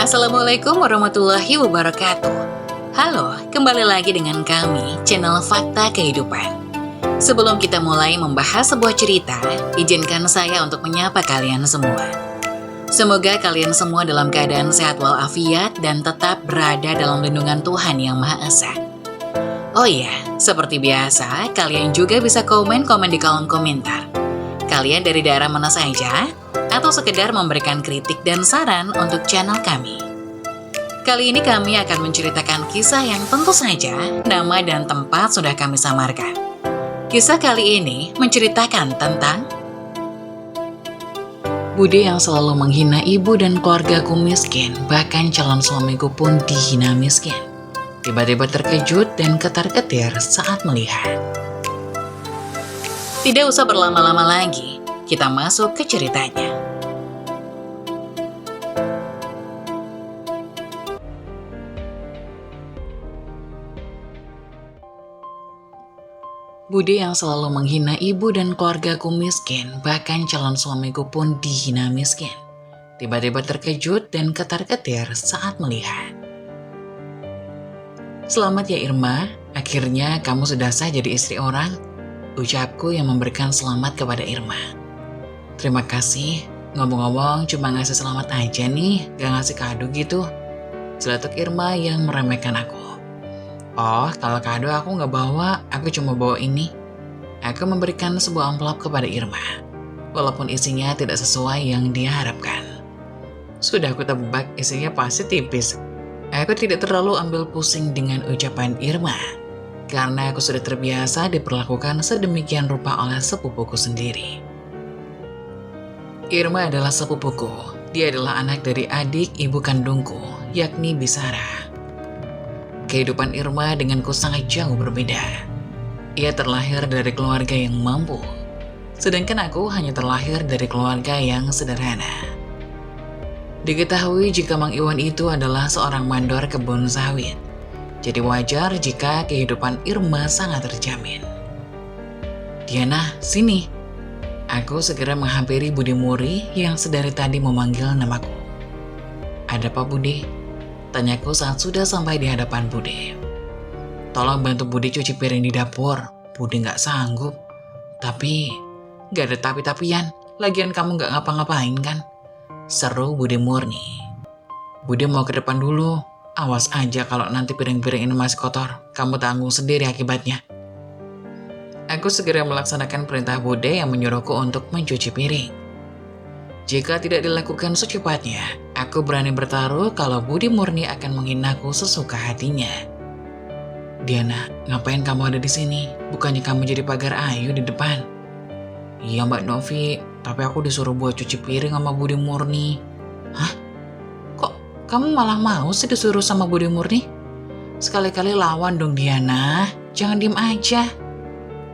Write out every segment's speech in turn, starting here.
Assalamualaikum warahmatullahi wabarakatuh. Halo, kembali lagi dengan kami, channel Fakta Kehidupan. Sebelum kita mulai membahas sebuah cerita, izinkan saya untuk menyapa kalian semua. Semoga kalian semua dalam keadaan sehat walafiat dan tetap berada dalam lindungan Tuhan Yang Maha Esa. Oh iya, seperti biasa, kalian juga bisa komen-komen di kolom komentar. Kalian dari daerah mana saja? Atau sekedar memberikan kritik dan saran untuk channel kami. Kali ini kami akan menceritakan kisah yang tentu saja nama dan tempat sudah kami samarkan. Kisah kali ini menceritakan tentang Bude yang selalu menghina ibu dan keluargaku miskin, bahkan calon suamiku pun dihina miskin. Tiba-tiba terkejut dan ketar-ketir saat melihat. Tidak usah berlama-lama lagi, kita masuk ke ceritanya. Bude yang selalu menghina ibu dan keluargaku miskin, bahkan calon suamiku pun dihina miskin. Tiba-tiba terkejut dan ketar-ketir saat melihat. Selamat ya Irma, akhirnya kamu sudah sah jadi istri orang. Ucapku yang memberikan selamat kepada Irma. Terima kasih, ngomong-ngomong cuma ngasih selamat aja nih, gak ngasih kado gitu. Celetuk Irma yang meremehkan aku. Oh, kalau kado aku nggak bawa, aku cuma bawa ini. Aku memberikan sebuah amplop kepada Irma, walaupun isinya tidak sesuai yang dia harapkan. Sudah aku tebak isinya pasti tipis. Aku tidak terlalu ambil pusing dengan ucapan Irma, karena aku sudah terbiasa diperlakukan sedemikian rupa oleh sepupuku sendiri. Irma adalah sepupuku. Dia adalah anak dari adik ibu kandungku, yakni Bisara. Kehidupan Irma denganku sangat jauh berbeda. Ia terlahir dari keluarga yang mampu, sedangkan aku hanya terlahir dari keluarga yang sederhana. Diketahui jika Mang Iwan itu adalah seorang mandor kebun sawit, jadi wajar jika kehidupan Irma sangat terjamin. Diana, sini. Aku segera menghampiri Bude Muri yang sedari tadi memanggil namaku. Ada apa Bude? Tanyaku saat sudah sampai di hadapan Bude. Tolong bantu Bude cuci piring di dapur. Bude nggak sanggup. Tapi nggak ada tapi-tapian. Lagian kamu nggak ngapa-ngapain kan? Seru Bude Murni. Bude mau ke depan dulu. Awas aja kalau nanti piring-piring ini masih kotor. Kamu tanggung sendiri akibatnya. Aku segera melaksanakan perintah Bude yang menyuruhku untuk mencuci piring. Jika tidak dilakukan secepatnya, aku berani bertaruh kalau Bude Murni akan menghinaku sesuka hatinya. Diana, ngapain kamu ada di sini? Bukannya kamu jadi pagar ayu di depan? Iya Mbak Novi, tapi aku disuruh buat cuci piring sama Bude Murni. Hah? Kok kamu malah mau sih disuruh sama Bude Murni? Sekali-kali lawan dong Diana, jangan diem aja.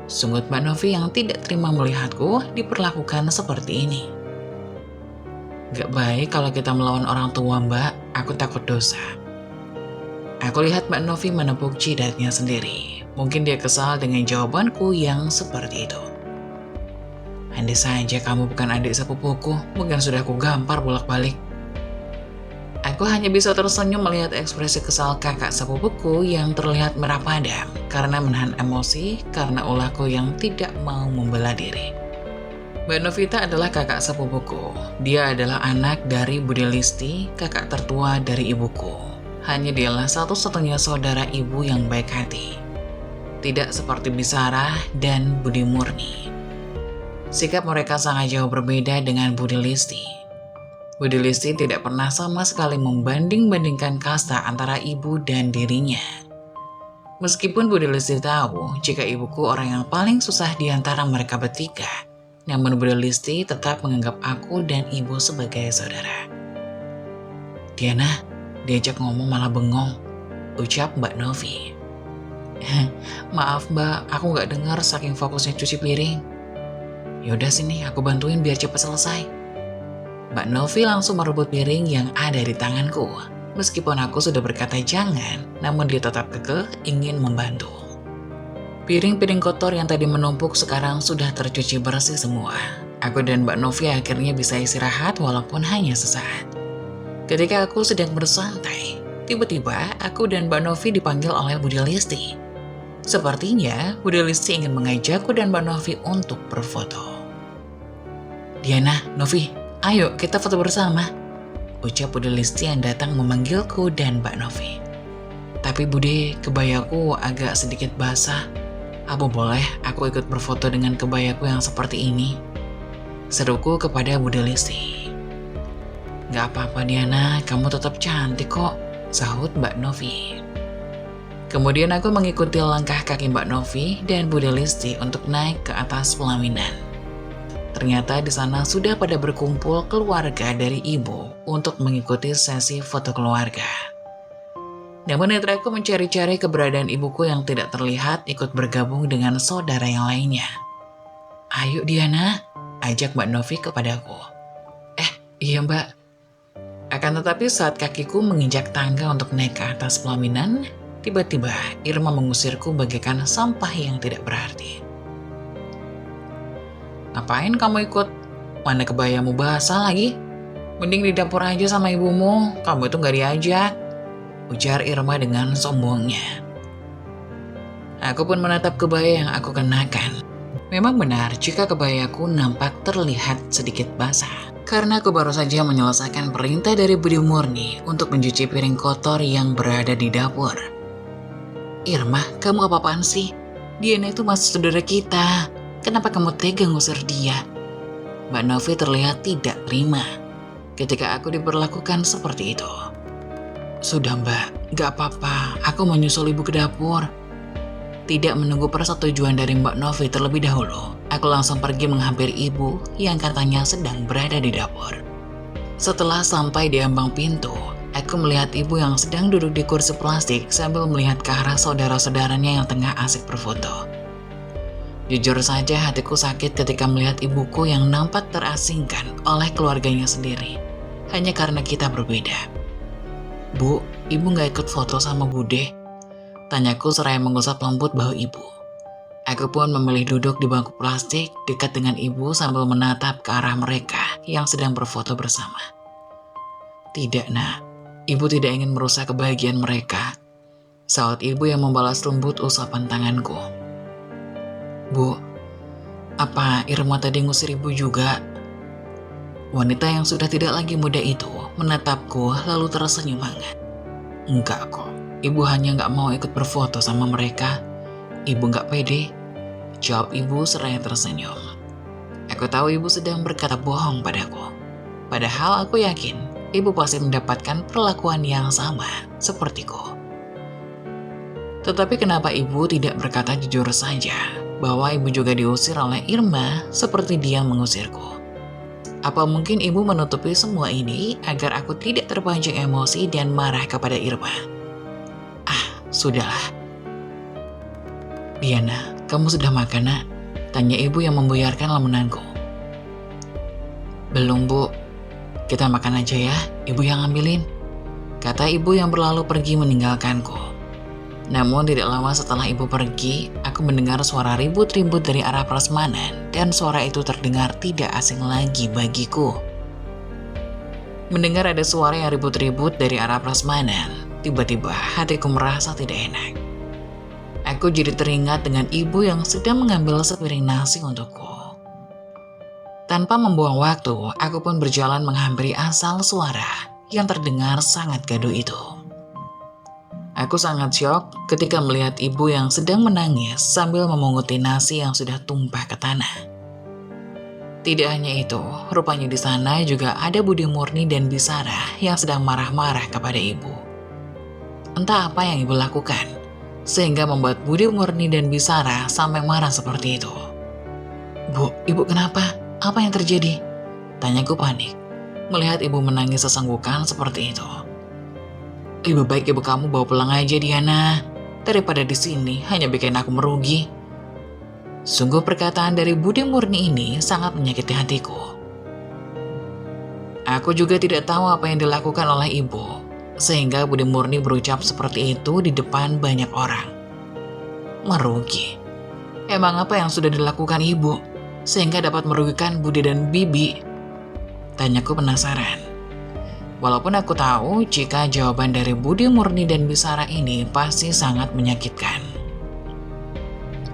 Sunggut Mbak Novi yang tidak terima melihatku diperlakukan seperti ini. Gak baik kalau kita melawan orang tua Mbak, aku takut dosa. Aku lihat Mbak Novi menepuk jidatnya sendiri. Mungkin dia kesal dengan jawabanku yang seperti itu. Andai saja kamu bukan adik sepupuku, mungkin sudah aku gampar bolak-balik. Aku hanya bisa tersenyum melihat ekspresi kesal kakak sepupuku yang terlihat merah padam karena menahan emosi karena ulahku yang tidak mau membela diri. Mbak Novita adalah kakak sepupuku. Dia adalah anak dari Bude Listi, kakak tertua dari ibuku. Hanya dialah satu-satunya saudara ibu yang baik hati. Tidak seperti Bisara dan Bude Murni. Sikap mereka sangat jauh berbeda dengan Bude Listi. Bude Listi tidak pernah sama sekali membanding-bandingkan kasta antara ibu dan dirinya. Meskipun Bude Listi tahu jika ibuku orang yang paling susah di antara mereka bertiga, namun Bude Listi tetap menganggap aku dan ibu sebagai saudara. Diana, diajak ngomong malah bengong, ucap Mbak Novi. Maaf Mbak, aku nggak dengar saking fokusnya cuci piring. Yaudah sini, aku bantuin biar cepat selesai. Mbak Novi langsung merebut piring yang ada di tanganku. Meskipun aku sudah berkata jangan, namun dia tetap kekeh ingin membantu. Piring-piring kotor yang tadi menumpuk sekarang sudah tercuci bersih semua. Aku dan Mbak Novi akhirnya bisa istirahat walaupun hanya sesaat. Ketika aku sedang bersantai, tiba-tiba aku dan Mbak Novi dipanggil oleh Budi Listi. Sepertinya Budi Listi ingin mengajakku dan Mbak Novi untuk berfoto. "Diana, Novi, ayo kita foto bersama," ucap Budi Listi yang datang memanggilku dan Mbak Novi. "Tapi Budi, kebayaku agak sedikit basah. Apa boleh aku ikut berfoto dengan kebayaku yang seperti ini?" seruku kepada Budi Listi. "Gak apa-apa Diana, kamu tetap cantik kok," sahut Mbak Novi. Kemudian aku mengikuti langkah kaki Mbak Novi dan Budi Listi untuk naik ke atas pelaminan. Ternyata di sana sudah pada berkumpul keluarga dari ibu untuk mengikuti sesi foto keluarga. Namun netraku mencari-cari keberadaan ibuku yang tidak terlihat ikut bergabung dengan saudara yang lainnya. "Ayo Diana," ajak Mbak Novi kepadaku. Iya Mbak." Akan tetapi saat kakiku menginjak tangga untuk naik ke atas pelaminan, tiba-tiba Irma mengusirku bagaikan sampah yang tidak berarti. "Ngapain kamu ikut? Mana kebayamu basah lagi? Mending di dapur aja sama ibumu, kamu itu gak diajak," ujar Irma dengan sombongnya. Aku pun menatap kebaya yang aku kenakan. Memang benar jika kebayaku nampak terlihat sedikit basah, karena aku baru saja menyelesaikan perintah dari Budi Murni untuk mencuci piring kotor yang berada di dapur. "Irma, kamu apa-apaan sih? Diana itu masih saudara kita. Kenapa kamu tega ngusir dia?" Mbak Novi terlihat tidak terima ketika aku diperlakukan seperti itu. "Sudah Mbak, gak apa-apa, aku mau nyusul ibu ke dapur." Tidak menunggu persetujuan dari Mbak Novi terlebih dahulu, aku langsung pergi menghampiri ibu yang katanya sedang berada di dapur. Setelah sampai di ambang pintu, aku melihat ibu yang sedang duduk di kursi plastik sambil melihat ke arah saudara-saudaranya yang tengah asik berfoto. Jujur saja hatiku sakit ketika melihat ibuku yang nampak terasingkan oleh keluarganya sendiri, hanya karena kita berbeda. "Bu, ibu gak ikut foto sama Bude?" tanyaku seraya mengusap lembut bahu ibu. Aku pun memilih duduk di bangku plastik dekat dengan ibu sambil menatap ke arah mereka yang sedang berfoto bersama. "Tidak nak, ibu tidak ingin merusak kebahagiaan mereka," sahut ibu yang membalas lembut usapan tanganku. "Bu, apa Irma tadi ngusir ibu juga?" Wanita yang sudah tidak lagi muda itu menatapku lalu tersenyum hangat. "Enggak kok, ibu hanya gak mau ikut berfoto sama mereka. Ibu gak pede," jawab ibu seraya tersenyum. Aku tahu ibu sedang berkata bohong padaku. Padahal aku yakin ibu pasti mendapatkan perlakuan yang sama sepertiku. Tetapi kenapa ibu tidak berkata jujur saja bahwa ibu juga diusir oleh Irma seperti dia mengusirku? Apa mungkin ibu menutupi semua ini agar aku tidak terpancing emosi dan marah kepada Irma? Sudahlah. "Diana, kamu sudah makan nak?" tanya ibu yang membuyarkan lamunanku. "Belum Bu, kita makan aja ya, ibu yang ambilin," kata ibu yang berlalu pergi meninggalkanku. Namun tidak lama setelah ibu pergi, aku mendengar suara ribut-ribut dari arah prasmanan dan suara itu terdengar tidak asing lagi bagiku. Mendengar ada suara yang ribut-ribut dari arah prasmanan, tiba-tiba hatiku merasa tidak enak. Aku jadi teringat dengan ibu yang sedang mengambil sepiring nasi untukku. Tanpa membuang waktu, aku pun berjalan menghampiri asal suara yang terdengar sangat gaduh itu. Aku sangat syok ketika melihat ibu yang sedang menangis sambil memunguti nasi yang sudah tumpah ke tanah. Tidak hanya itu, rupanya di sana juga ada Budi Murni dan Bisara yang sedang marah-marah kepada ibu. Entah apa yang ibu lakukan, sehingga membuat Budi Murni dan Bisara sampai marah seperti itu. "Bu, ibu kenapa? Apa yang terjadi?" tanyaku panik, melihat ibu menangis sesenggukan seperti itu. "Lebih baik ibu kamu bawa pulang aja Diana, daripada di sini hanya bikin aku merugi." Sungguh perkataan dari Budi Murni ini sangat menyakiti hatiku. Aku juga tidak tahu apa yang dilakukan oleh ibu, sehingga Budi Murni berucap seperti itu di depan banyak orang. Merugi? Emang apa yang sudah dilakukan ibu, sehingga dapat merugikan Budi dan Bibi? Tanyaku penasaran. Walaupun aku tahu jika jawaban dari Budi Murni dan Bisara ini pasti sangat menyakitkan.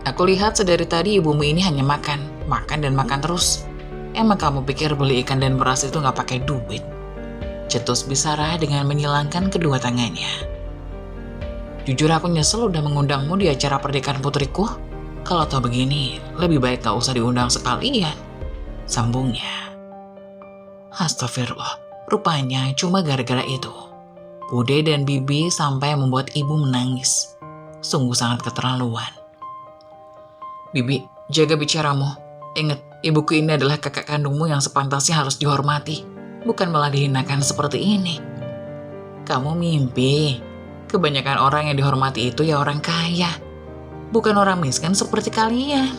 Aku lihat sedari tadi ibumu ini hanya makan dan makan terus. Emang kamu pikir beli ikan dan beras itu nggak pakai duit? Cetus Bisara dengan menyilangkan kedua tangannya. Jujur aku nyesel udah mengundangmu di acara pernikahan putriku. Kalau tahu begini, lebih baik gak usah diundang sekalian, sambungnya. Astagfirullah, rupanya cuma gara-gara itu Bude dan Bibi sampai membuat ibu menangis. Sungguh sangat keterlaluan. Bibi, jaga bicaramu. Ingat, ibuku ini adalah kakak kandungmu yang sepantasnya harus dihormati, bukan malah dihinakan seperti ini. Kamu mimpi. Kebanyakan orang yang dihormati itu ya orang kaya, bukan orang miskin seperti kalian,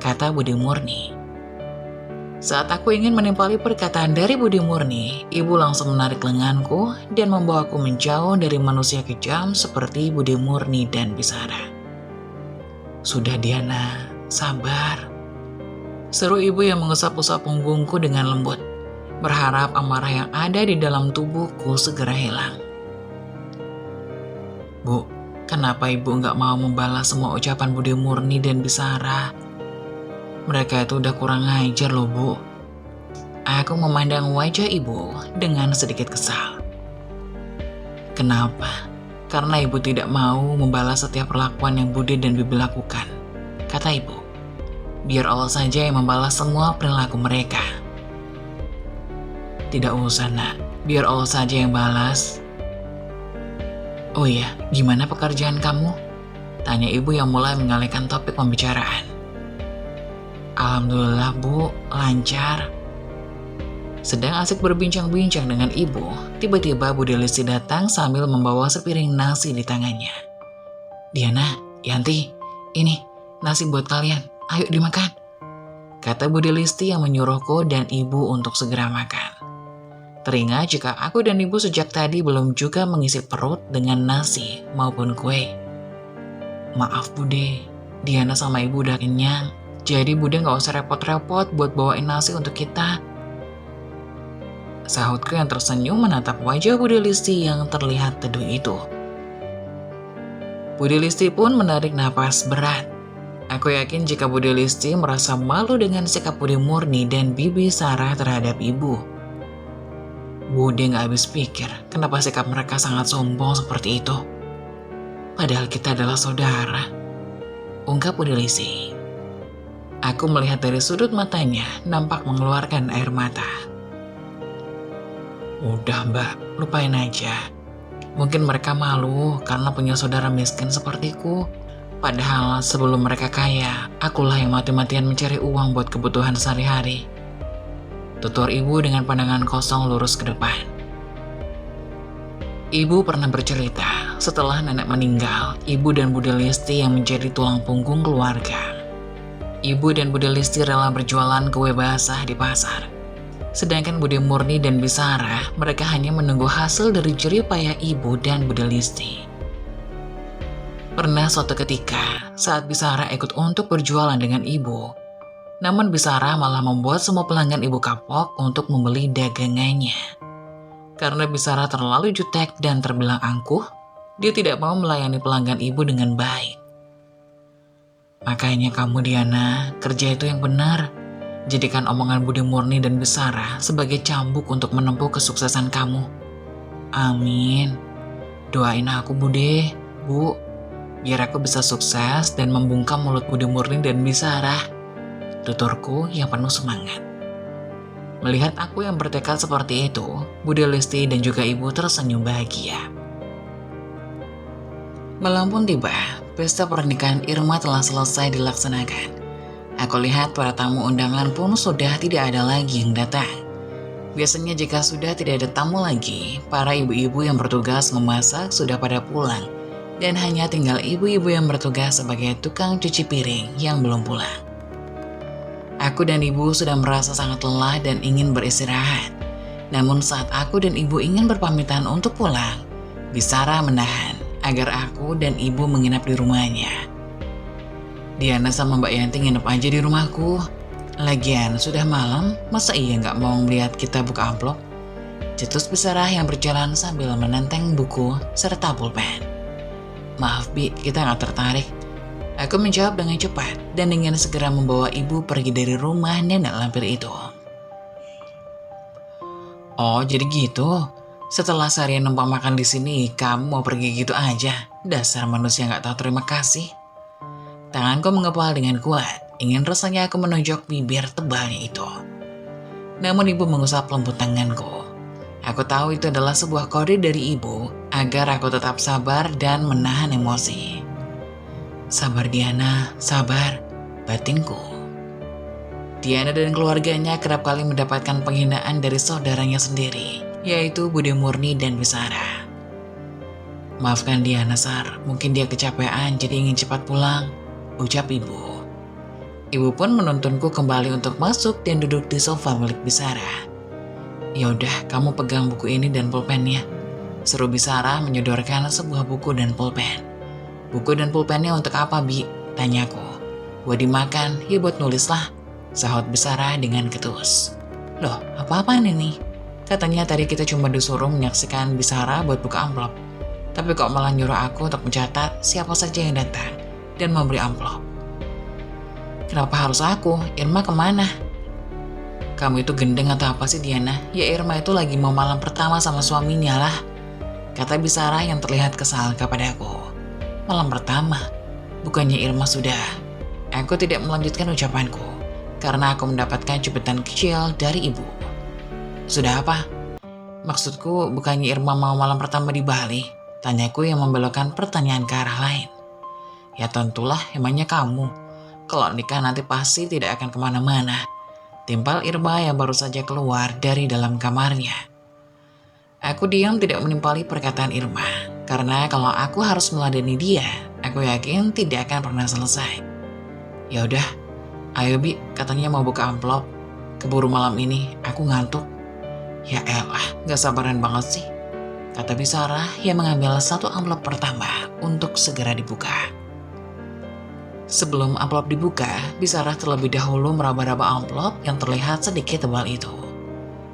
kata Budi Murni. Saat aku ingin menimpali perkataan dari Budi Murni, ibu langsung menarik lenganku dan membawaku menjauh dari manusia kejam seperti Budi Murni dan Bisara. Sudah Diana, sabar. Seru ibu yang mengusap-usap punggungku dengan lembut, berharap amarah yang ada di dalam tubuhku segera hilang. Bu, kenapa ibu nggak mau membalas semua ucapan Budi Murni dan Bisara? Mereka itu udah kurang ajar loh, Bu. Aku memandang wajah ibu dengan sedikit kesal. Kenapa? Karena ibu tidak mau membalas setiap perlakuan yang Budi dan Bibi lakukan, kata ibu. Biar Allah saja yang membalas semua perilaku mereka. Tidak usah, Nak. Biar Allah saja yang balas. Oh iya, gimana pekerjaan kamu? Tanya ibu yang mulai mengalihkan topik pembicaraan. Alhamdulillah, Bu, lancar. Sedang asik berbincang-bincang dengan ibu, tiba-tiba Budi Listi datang sambil membawa sepiring nasi di tangannya. Diana, Yanti, ini nasi buat kalian, ayo dimakan, kata Budi Listi yang menyuruhku dan ibu untuk segera makan. Teringat jika aku dan ibu sejak tadi belum juga mengisi perut dengan nasi maupun kue. Maaf Bude, Diana sama ibu udah kenyang, jadi Bude gak usah repot-repot buat bawain nasi untuk kita. Sahutku yang tersenyum menatap wajah Budi Listi yang terlihat teduh itu. Budi Listi pun menarik napas berat. Aku yakin jika Budi Listi merasa malu dengan sikap Budi Murni dan Bibi Sarah terhadap ibu. Budi gak habis pikir kenapa sikap mereka sangat sombong seperti itu. Padahal kita adalah saudara, ungkap Budi Listi. Aku melihat dari sudut matanya nampak mengeluarkan air mata. Udah Mbak, lupain aja. Mungkin mereka malu karena punya saudara miskin sepertiku. Padahal sebelum mereka kaya, akulah yang mati-matian mencari uang buat kebutuhan sehari-hari. Tutur ibu dengan pandangan kosong lurus ke depan. Ibu pernah bercerita, setelah nenek meninggal, ibu dan Budi Listi yang menjadi tulang punggung keluarga. Ibu dan Budi Listi rela berjualan kue basah di pasar. Sedangkan Budi Murni dan Bisara, mereka hanya menunggu hasil dari jerih payah ibu dan Budi Listi. Pernah suatu ketika, saat Bisara ikut untuk berjualan dengan ibu, namun Bisara malah membuat semua pelanggan ibu kapok untuk membeli dagangannya. Karena Bisara terlalu jutek dan terbilang angkuh, dia tidak mau melayani pelanggan ibu dengan baik. Makanya kamu Diana, kerja itu yang benar. Jadikan omongan Budi Murni dan Bisara sebagai cambuk untuk menempuh kesuksesan kamu. Amin. Doain aku Bude, Bu, biar aku bisa sukses dan membungkam mulut Budi Murni dan Bisara. Tuturku yang penuh semangat. Melihat aku yang bertekad seperti itu, Budi Listi dan juga ibu tersenyum bahagia. Malam pun tiba, pesta pernikahan Irma telah selesai dilaksanakan. Aku lihat para tamu undangan pun sudah tidak ada lagi yang datang. Biasanya jika sudah tidak ada tamu lagi, para ibu-ibu yang bertugas memasak sudah pada pulang. Dan hanya tinggal ibu-ibu yang bertugas sebagai tukang cuci piring yang belum pulang. Aku dan ibu sudah merasa sangat lelah dan ingin beristirahat. Namun saat aku dan ibu ingin berpamitan untuk pulang, Bisara menahan agar aku dan ibu menginap di rumahnya. Diana sama Mbak Yanti nginep aja di rumahku. Lagian sudah malam, masa iya nggak mau melihat kita buka amplop? Cetus Besarah yang berjalan sambil menenteng buku serta pulpen. Maaf Bi, kita nggak tertarik. Aku menjawab dengan cepat dan ingin segera membawa ibu pergi dari rumah nenek lampir itu. Oh, jadi gitu. Setelah seharian numpang makan di sini, kamu mau pergi gitu aja? Dasar manusia nggak tahu terima kasih. Tanganku mengepal dengan kuat, ingin rasanya aku menonjok bibir tebalnya itu. Namun ibu mengusap lembut tanganku. Aku tahu itu adalah sebuah kode dari ibu agar aku tetap sabar dan menahan emosi. Sabar Diana, sabar, batinku. Diana dan keluarganya kerap kali mendapatkan penghinaan dari saudaranya sendiri, yaitu Budi Murni dan Bisara. Maafkan Diana, Sar, mungkin dia kecapean jadi ingin cepat pulang, ucap ibu. Ibu pun menuntunku kembali untuk masuk dan duduk di sofa milik Bisara. Ya udah, kamu pegang buku ini dan pulpennya, seru Bisara menyodorkan sebuah buku dan pulpen. Buku dan pulpennya untuk apa, Bi? Tanyaku. Buat dimakan, ya buat nulis lah, sahut Bisara dengan ketus. Loh, apa-apaan ini? Katanya tadi kita cuma disuruh menyaksikan Bisara buat buka amplop. Tapi kok malah nyuruh aku untuk mencatat siapa saja yang datang dan memberi amplop. Kenapa harus aku? Irma kemana? Kamu itu gendeng atau apa sih Diana? Ya Irma itu lagi mau malam pertama sama suaminya lah, kata Bisara yang terlihat kesal kepadaku. Malam pertama? Bukannya Irma sudah? Aku tidak melanjutkan ucapanku, karena aku mendapatkan cubitan kecil dari ibu. Sudah apa? Maksudku bukannya Irma mau malam pertama di Bali? Tanyaku yang membelokkan pertanyaan ke arah lain. Ya tentulah, emangnya kamu. Kalau nikah nanti pasti tidak akan kemana-mana. Timpal Irma yang baru saja keluar dari dalam kamarnya. Aku diam tidak menimpali perkataan Irma, karena kalau aku harus meladeni dia, aku yakin tidak akan pernah selesai. Ya udah, ayo Bi, katanya mau buka amplop. Keburu malam ini, aku ngantuk. Ya elah, gak sabaran banget sih, kata Bisara yang mengambil satu amplop pertama untuk segera dibuka. Sebelum amplop dibuka, Bisara terlebih dahulu meraba-raba amplop yang terlihat sedikit tebal itu.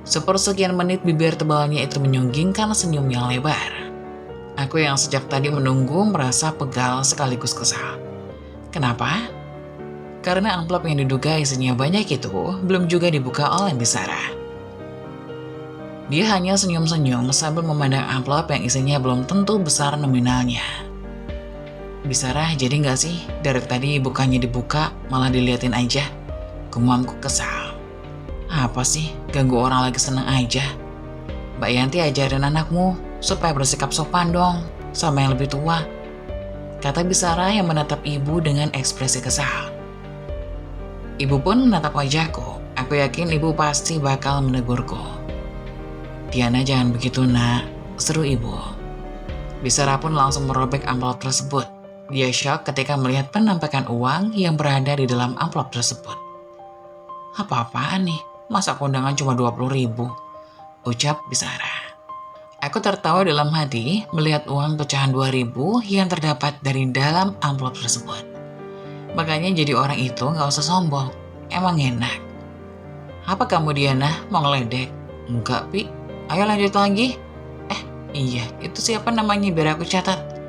Sepersekian menit bibir tebalnya itu menyunggingkan senyum yang lebar. Aku yang sejak tadi menunggu merasa pegal sekaligus kesal. Kenapa? Karena amplop yang diduga isinya banyak itu belum juga dibuka oleh Bisara. Dia hanya senyum-senyum sambil memandang amplop yang isinya belum tentu besar nominalnya. Bisara, jadi nggak sih dari tadi bukannya dibuka malah diliatin aja? Gumamku kesal. Apa sih, ganggu orang lagi seneng aja. Mbak Yanti ajarin anakmu supaya bersikap sopan dong sama yang lebih tua, kata Bisara yang menatap ibu dengan ekspresi kesal. Ibu pun menatap wajahku. Aku yakin ibu pasti bakal menegurku. Diana, jangan begitu nak, seru ibu. Bisara pun langsung merobek amplop tersebut. Dia shock ketika melihat penampakan uang yang berada di dalam amplop tersebut. Apa-apaan nih? Masa kondangan cuma 20.000? Ucap Bisara. Aku tertawa dalam hati melihat uang pecahan 2.000 yang terdapat dari dalam amplop tersebut. Makanya jadi orang itu gak usah sombong. Emang enak. Apa kamu Diana, mau ngeledek? Enggak Pi. Ayo lanjut lagi. Iya, itu siapa namanya biar aku catat.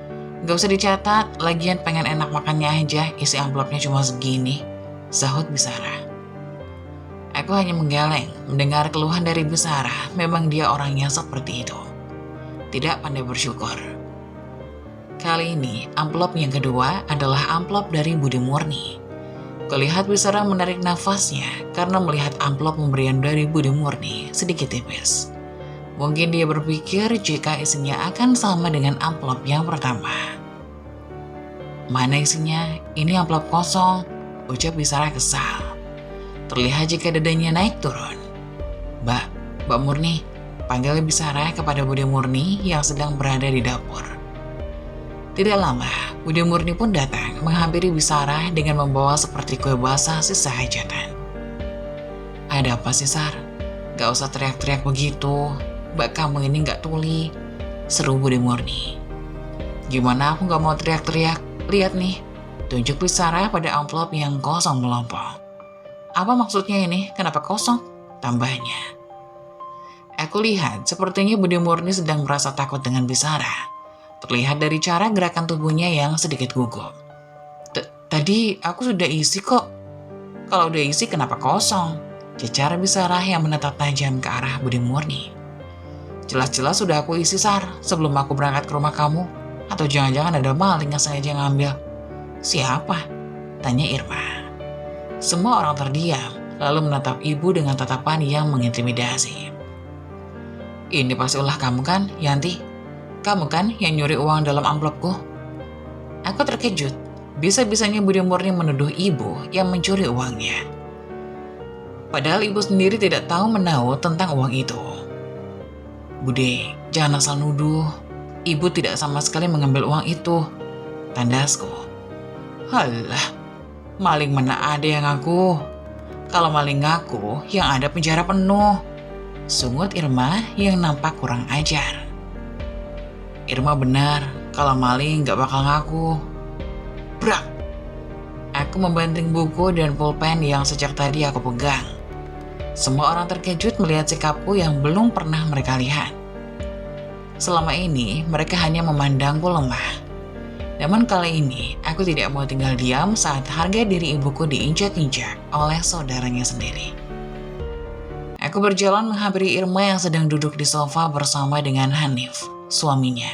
Gak usah dicatat, lagian pengen enak makannya aja, isi amplopnya cuma segini, sahut Bisara. Aku hanya menggeleng mendengar keluhan dari Bisara, memang dia orangnya seperti itu. Tidak pandai bersyukur. Kali ini, amplop yang kedua adalah amplop dari Budi Murni. Kulihat Bisara menarik nafasnya karena melihat amplop pemberian dari Budi Murni sedikit tipis. Mungkin dia berpikir jika isinya akan sama dengan amplop yang pertama. Mana isinya? Ini amplop kosong, ucap Bisara kesal. Terlihat jika dadanya naik turun. Mbak Murni, panggil Bisara kepada Budi Murni yang sedang berada di dapur. Tidak lama, Budi Murni pun datang menghampiri Bisara dengan membawa seperti kue basah sisa hajatan. Ada apa sih Sar? Gak usah teriak-teriak begitu. Mbak kamu ini gak tuli, seru Budi Murni. Gimana aku gak mau teriak-teriak? Lihat nih, tunjuk Bisara pada amplop yang kosong melompong. Apa maksudnya ini? Kenapa kosong? Tambahnya. Aku lihat sepertinya Budi Murni sedang merasa takut dengan Bisara. Terlihat dari cara gerakan tubuhnya yang sedikit gugup. Tadi aku sudah isi kok. Kalau udah isi kenapa kosong? Cecar Bisara yang menatap tajam ke arah Budi Murni. Jelas-jelas sudah aku isi, Sar, sebelum aku berangkat ke rumah kamu. Atau jangan-jangan ada maling yang sengaja ngambil. Siapa? Tanya Irma. Semua orang terdiam, lalu menatap ibu dengan tatapan yang mengintimidasi. Ini pasti ulah kamu kan, Yanti? Kamu kan yang nyuri uang dalam amplopku? Aku terkejut. Bisa-bisanya Budi Murni menuduh ibu yang mencuri uangnya. Padahal ibu sendiri tidak tahu menahu tentang uang itu. Bude, jangan asal nuduh. Ibu tidak sama sekali mengambil uang itu. Tandasku. Halah, maling mana ada yang ngaku? Kalau maling ngaku, yang ada penjara penuh. Sungut Irma yang nampak kurang ajar. Irma benar, kalau maling gak bakal ngaku. Brak! Aku membanting buku dan pulpen yang sejak tadi aku pegang. Semua orang terkejut melihat sikapku yang belum pernah mereka lihat. Selama ini mereka hanya memandangku lemah. Namun kali ini aku tidak mau tinggal diam saat harga diri ibuku diinjak-injak oleh saudaranya sendiri. Aku berjalan menghampiri Irma yang sedang duduk di sofa bersama dengan Hanif, suaminya.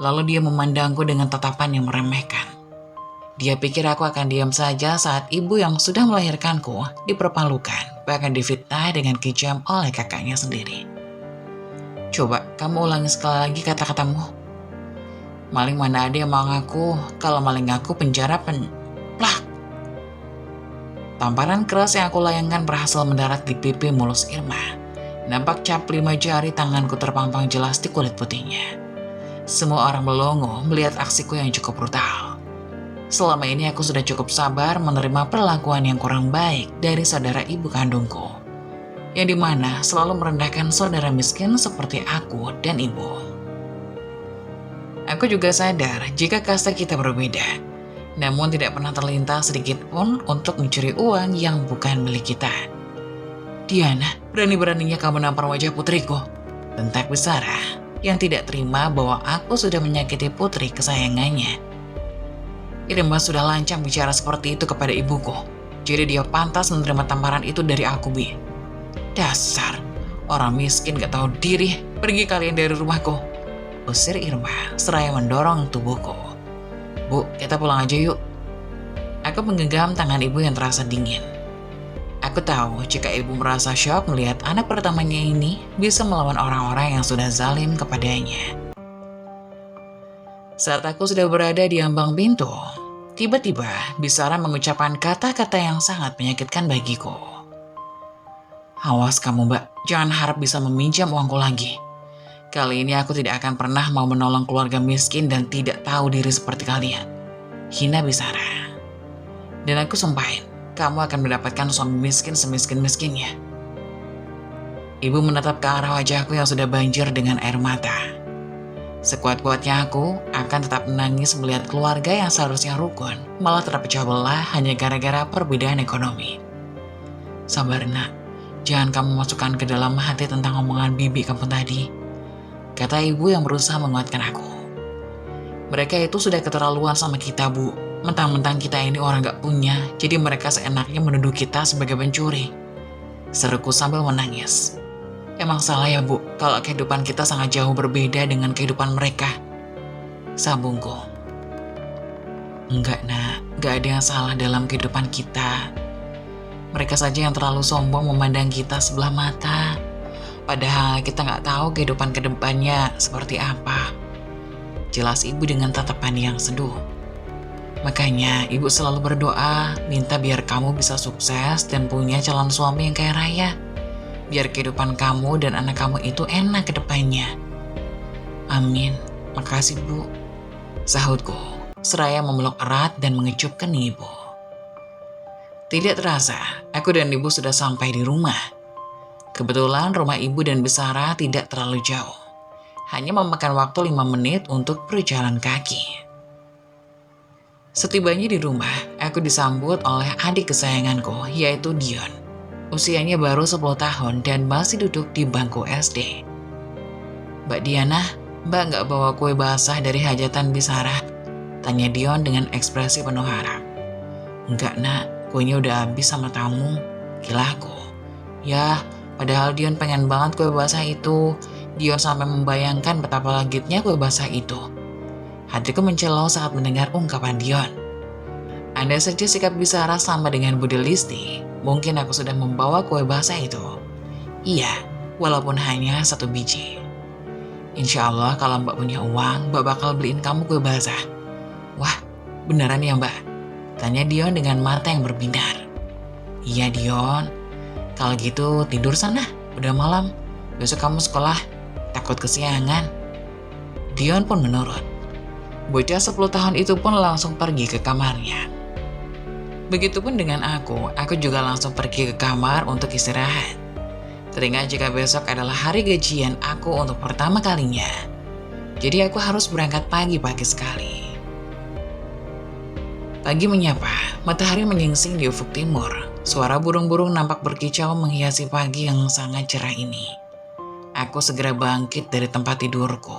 Lalu dia memandangku dengan tatapan yang meremehkan. Dia pikir aku akan diam saja saat ibu yang sudah melahirkanku dipermalukan, bahkan difitnah dengan kejam oleh kakaknya sendiri. Coba kamu ulangi sekali lagi kata-katamu. Maling mana ada yang mau ngaku? Kalau maling ngaku penjara plak. Tamparan keras yang aku layangkan berhasil mendarat di pipi mulus Irma. Nampak cap 5 jari tanganku terpampang jelas di kulit putihnya. Semua orang melongo melihat aksiku yang cukup brutal. Selama ini aku sudah cukup sabar menerima perlakuan yang kurang baik dari saudara ibu kandungku, yang dimana selalu merendahkan saudara miskin seperti aku dan ibu. Aku juga sadar jika kasta kita berbeda, namun tidak pernah terlintas sedikit pun untuk mencuri uang yang bukan milik kita. Diana, berani-beraninya kamu nampar wajah putriku, bentak Bisara yang tidak terima bahwa aku sudah menyakiti putri kesayangannya. Irma sudah lancang bicara seperti itu kepada ibuku, jadi dia pantas menerima tamparan itu dari aku, Bi. Dasar, orang miskin gak tahu diri, pergi kalian dari rumahku. Usir Irma seraya mendorong tubuhku. Bu, kita pulang aja yuk. Aku menggenggam tangan ibu yang terasa dingin. Aku tahu jika ibu merasa syok melihat anak pertamanya ini bisa melawan orang-orang yang sudah zalim kepadanya. Saat aku sudah berada di ambang pintu, tiba-tiba Bisara mengucapkan kata-kata yang sangat menyakitkan bagiku. Awas kamu, Mbak, jangan harap bisa meminjam uangku lagi. Kali ini aku tidak akan pernah mau menolong keluarga miskin dan tidak tahu diri seperti kalian. Hina Bisara. Dan aku sumpahin, kamu akan mendapatkan suami miskin semiskin-miskinnya. Ibu menatap ke arah wajahku yang sudah banjir dengan air mata. Sekuat-kuatnya aku akan tetap menangis melihat keluarga yang seharusnya rukun malah terpecah belah hanya gara-gara perbedaan ekonomi. Sabar nak, jangan kamu masukkan ke dalam hati tentang omongan bibi kamu tadi, kata ibu yang berusaha menguatkan aku. Mereka itu sudah keterlaluan sama kita, Bu. Mentang-mentang kita ini orang gak punya, jadi mereka seenaknya menuduh kita sebagai pencuri. Seruku sambil menangis. Emang salah ya, Bu, kalau kehidupan kita sangat jauh berbeda dengan kehidupan mereka. Sambungku. Enggak, nak. Gak ada yang salah dalam kehidupan kita. Mereka saja yang terlalu sombong memandang kita sebelah mata. Padahal kita gak tahu kehidupan kedepannya seperti apa. Jelas ibu dengan tatapan yang seduh. Makanya ibu selalu berdoa, minta biar kamu bisa sukses dan punya calon suami yang kaya raya. Biar kehidupan kamu dan anak kamu itu enak ke depannya. Amin. Makasih, Bu. Sahutku, seraya memeluk erat dan mengecupkan ibu. Tidak terasa, aku dan ibu sudah sampai di rumah. Kebetulan rumah ibu dan Bisara tidak terlalu jauh. Hanya memakan waktu 5 menit untuk berjalan kaki. Setibanya di rumah, aku disambut oleh adik kesayanganku, yaitu Dion. Usianya baru 10 tahun dan masih duduk di bangku SD. "Mbak Diana, Mbak nggak bawa kue basah dari hajatan Bisara?" tanya Dion dengan ekspresi penuh harap. "Enggak nak, kuenya udah habis sama tamu," kilaku. Ya, padahal Dion pengen banget kue basah itu. Dion sampai membayangkan betapa legitnya kue basah itu. Hatiku mencelau saat mendengar ungkapan Dion. Andai saja sikap Bisara sama dengan Budi Listi, mungkin aku sudah membawa kue basah itu. Iya, walaupun hanya 1 biji. "Insya Allah kalau Mbak punya uang, Mbak bakal beliin kamu kue basah." "Wah, beneran ya Mbak?" tanya Dion dengan mata yang berbinar. "Iya Dion, kalau gitu tidur sana, udah malam. Besok kamu sekolah, takut kesiangan." Dion pun menurut. Bocah 10 tahun itu pun langsung pergi ke kamarnya. Begitupun dengan aku juga langsung pergi ke kamar untuk istirahat. Teringat jika besok adalah hari gajian aku untuk pertama kalinya. Jadi aku harus berangkat pagi-pagi sekali. Pagi menyapa, matahari menyingsing di ufuk timur. Suara burung-burung nampak berkicau menghiasi pagi yang sangat cerah ini. Aku segera bangkit dari tempat tidurku,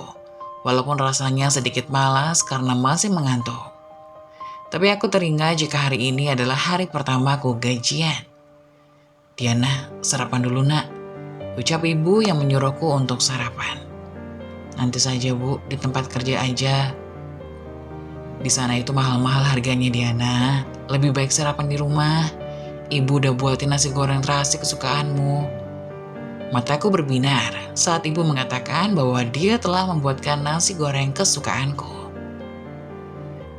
walaupun rasanya sedikit malas karena masih mengantuk. Tapi aku teringat jika hari ini adalah hari pertama aku gajian. "Diana, sarapan dulu nak," ucap ibu yang menyuruhku untuk sarapan. "Nanti saja Bu, di tempat kerja aja. Di sana itu mahal-mahal harganya Diana. Lebih baik sarapan di rumah. Ibu udah buatin nasi goreng terasi kesukaanmu." Mataku berbinar saat ibu mengatakan bahwa dia telah membuatkan nasi goreng kesukaanku.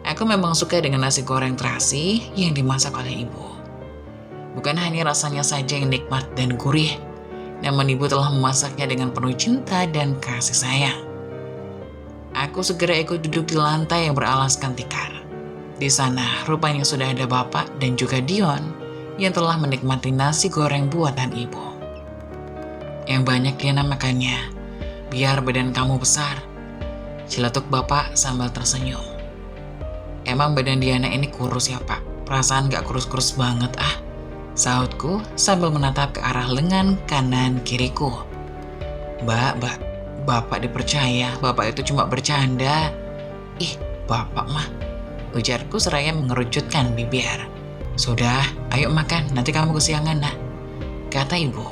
Aku memang suka dengan nasi goreng terasi yang dimasak oleh ibu. Bukan hanya rasanya saja yang nikmat dan gurih, namun ibu telah memasaknya dengan penuh cinta dan kasih sayang. Aku segera ikut duduk di lantai yang beralaskan tikar. Di sana rupanya sudah ada Bapak dan juga Dion yang telah menikmati nasi goreng buatan ibu. "Yang banyak Diana makannya, biar badan kamu besar," celetuk Bapak sambil tersenyum. "Emang badan Diana ini kurus ya Pak? Perasaan gak kurus-kurus banget ah," sahutku sambil menatap ke arah lengan kanan kiriku. Mbak, Bapak dipercaya, Bapak itu cuma bercanda." "Ih, Bapak mah," ujarku seraya mengerujutkan bibir. "Sudah, ayo makan, nanti kamu kesiangan nak," kata ibu.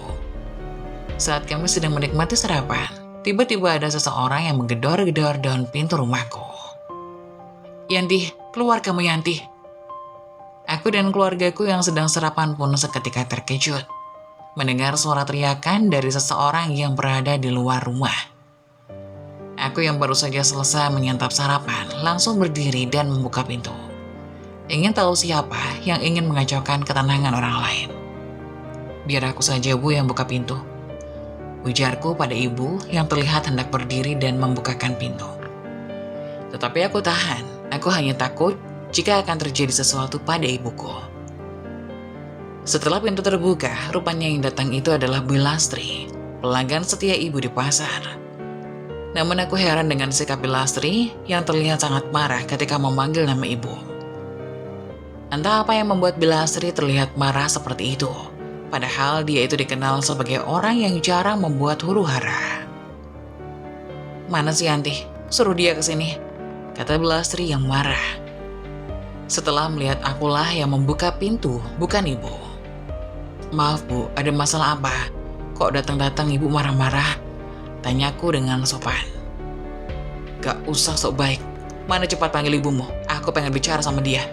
Saat kami sedang menikmati sarapan, tiba-tiba ada seseorang yang menggedor-gedor daun pintu rumahku. "Yanti, keluar kamu Yanti." Aku dan keluargaku yang sedang sarapan pun seketika terkejut mendengar suara teriakan dari seseorang yang berada di luar rumah. Aku yang baru saja selesai menyantap sarapan langsung berdiri dan membuka pintu. Ingin tahu siapa yang ingin mengacaukan ketenangan orang lain. "Biar aku saja Bu yang buka pintu," ujarku pada ibu yang terlihat hendak berdiri dan membukakan pintu. Tetapi aku tahan. Aku hanya takut jika akan terjadi sesuatu pada ibuku. Setelah pintu terbuka, rupanya yang datang itu adalah Bu Lastri, pelanggan setia ibu di pasar. Namun aku heran dengan sikap Bu Lastri yang terlihat sangat marah ketika memanggil nama ibu. Entah apa yang membuat Bu Lastri terlihat marah seperti itu, padahal dia itu dikenal sebagai orang yang jarang membuat huru-hara. "Mana si Yanti? Suruh dia ke sini," kata Bu Lastri yang marah. Setelah melihat akulah yang membuka pintu, bukan ibu. "Maaf Bu, ada masalah apa? Kok datang-datang ibu marah-marah?" tanyaku dengan sopan. "Gak usah sok baik. Mana cepat panggil ibumu, aku pengen bicara sama dia,"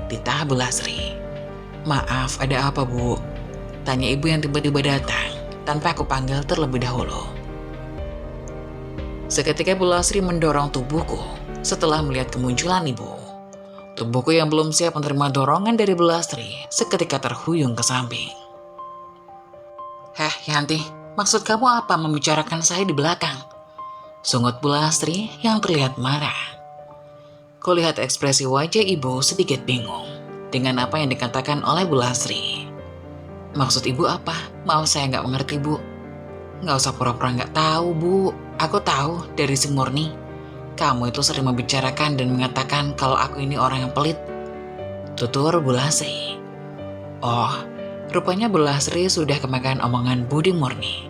titah Bu Lastri. "Maaf, ada apa Bu?" tanya ibu yang tiba-tiba datang tanpa aku panggil terlebih dahulu. Seketika Bu Lastri mendorong tubuhku setelah melihat kemunculan ibu. Tubuhku yang belum siap menerima dorongan dari Bu Lastri seketika terhuyung ke samping. "Heh Yanti, maksud kamu apa membicarakan saya di belakang?" sungut Bu Lastri yang terlihat marah. Kulihat ekspresi wajah ibu sedikit bingung dengan apa yang dikatakan oleh Bu Lastri. "Maksud ibu apa? Maaf saya nggak mengerti Bu." "Nggak usah pura-pura nggak tahu Bu. Aku tahu dari si Murni. Kamu itu sering membicarakan dan mengatakan kalau aku ini orang yang pelit," tutur Bu Lastri. "Oh, Rupanya Bu Lastri sudah kemakan omongan Budi Murni.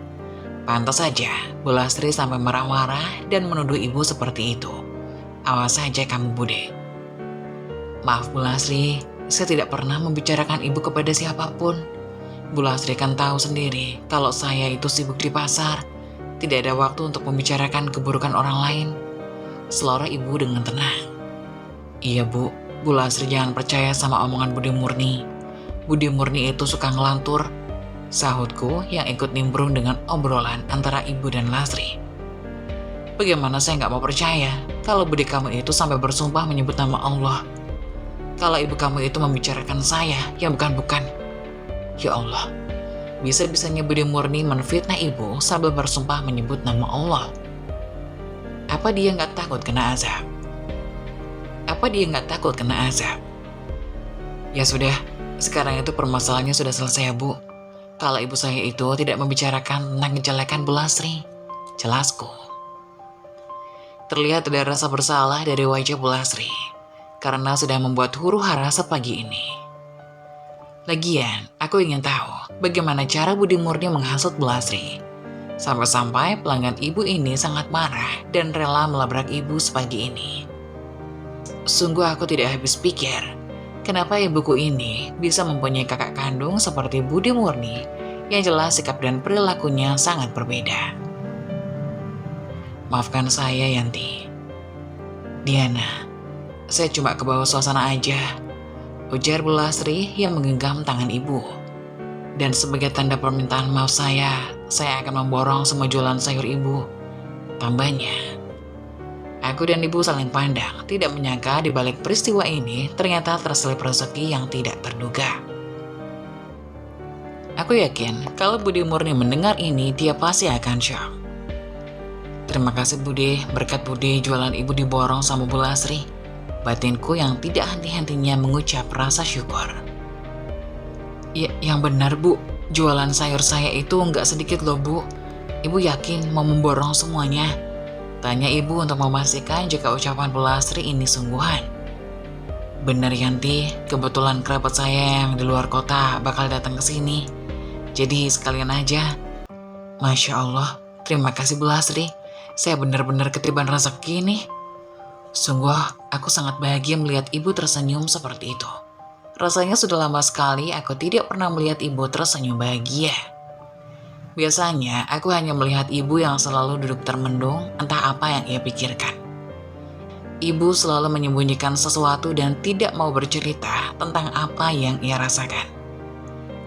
Pantas saja Bu Lastri sampai marah-marah dan menuduh ibu seperti itu. Awas saja kamu Bude. Maaf Bu Lastri, saya tidak pernah membicarakan ibu kepada siapapun. Bu Lastri kan tahu sendiri kalau saya itu sibuk di pasar. Tidak ada waktu untuk membicarakan keburukan orang lain. Selora ibu dengan tenang. Iya Bu Lastri jangan percaya sama omongan Budi Murni. Budi Murni itu suka ngelantur, sahutku yang ikut nimbrung dengan obrolan antara ibu dan Lastri. Bagaimana saya nggak mau percaya kalau budi kamu itu sampai bersumpah menyebut nama Allah. Kalau ibu kamu itu membicarakan saya yang bukan-bukan. Ya Allah, bisa-bisanya Budi Murni menfitnah ibu sambil bersumpah menyebut nama Allah. Apa dia nggak takut kena azab? Ya sudah, sekarang itu permasalahannya sudah selesai Bu. Kalau ibu saya itu tidak membicarakan tentang kejelekan Bu Lastri, jelasku. Terlihat ada rasa bersalah dari wajah Bu Lastri karena sudah membuat huru-hara sepagi ini. Lagian, aku ingin tahu bagaimana cara Budi Murni menghasut Bu Lastri. Sampai-sampai pelanggan ibu ini sangat marah dan rela melabrak ibu sepagi ini. Sungguh aku tidak habis pikir, kenapa ibuku ini bisa mempunyai kakak kandung seperti Budi Murni yang jelas sikap dan perilakunya sangat berbeda. Maafkan saya Yanti. Diana, saya cuma kebawa suasana aja, ujar Bu Lastri yang menggenggam tangan ibu. Dan sebagai tanda permintaan maaf saya akan memborong semua jualan sayur ibu. Tambahnya, aku dan ibu saling pandang, tidak menyangka di balik peristiwa ini ternyata terselip rezeki yang tidak terduga. Aku yakin kalau Budi Murni mendengar ini, dia pasti akan syok. Terima kasih Budi, berkat Budi jualan ibu diborong sama Bu Lastri. Batinku yang tidak henti-hentinya mengucap rasa syukur. Ya, yang benar Bu, jualan sayur saya itu nggak sedikit loh Bu. Ibu yakin mau memborong semuanya? Tanya ibu untuk memastikan jika ucapan Bu Lastri ini sungguhan. Benar Yanti, kebetulan kerabat saya yang di luar kota bakal datang ke sini. Jadi sekalian aja. Masya Allah, terima kasih Bu Lastri. Saya benar-benar ketiban rezeki nih. Sungguh, aku sangat bahagia melihat ibu tersenyum seperti itu. Rasanya sudah lama sekali aku tidak pernah melihat ibu tersenyum bahagia. Biasanya, aku hanya melihat ibu yang selalu duduk termendung, entah apa yang ia pikirkan. Ibu selalu menyembunyikan sesuatu dan tidak mau bercerita tentang apa yang ia rasakan.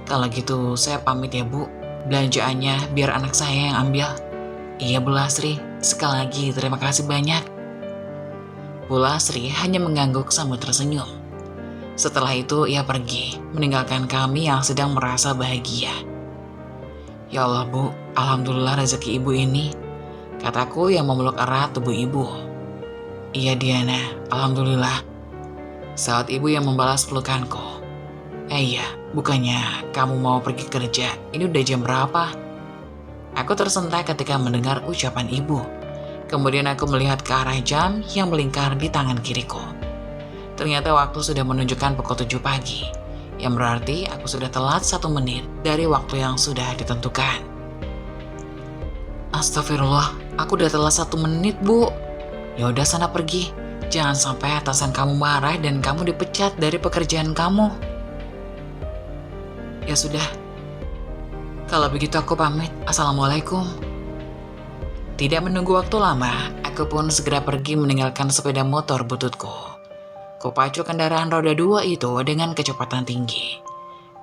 Kalau gitu, saya pamit ya Bu. Belanjaannya biar anak saya yang ambil. Iya Bu Lastri, sekali lagi terima kasih banyak. Bu Lastri hanya mengangguk sambil tersenyum. Setelah itu ia pergi, meninggalkan kami yang sedang merasa bahagia. Ya Allah Bu, alhamdulillah rezeki ibu ini, kataku yang memeluk erat tubuh ibu. Iya Diana, alhamdulillah. Saat ibu yang membalas pelukanku. Iya, bukannya kamu mau pergi kerja, ini udah jam berapa? Aku tersentak ketika mendengar ucapan ibu. Kemudian aku melihat ke arah jam yang melingkar di tangan kiriku. Ternyata waktu sudah menunjukkan pukul 7 pagi, yang berarti aku sudah telat 1 menit dari waktu yang sudah ditentukan. Astagfirullah, aku udah telat 1 menit Bu. Ya udah sana pergi, jangan sampai atasan kamu marah dan kamu dipecat dari pekerjaan kamu. Ya sudah, kalau begitu aku pamit. Assalamualaikum. Tidak menunggu waktu lama, aku pun segera pergi meninggalkan sepeda motor bututku. Kupacu kendaraan roda 2 itu dengan kecepatan tinggi.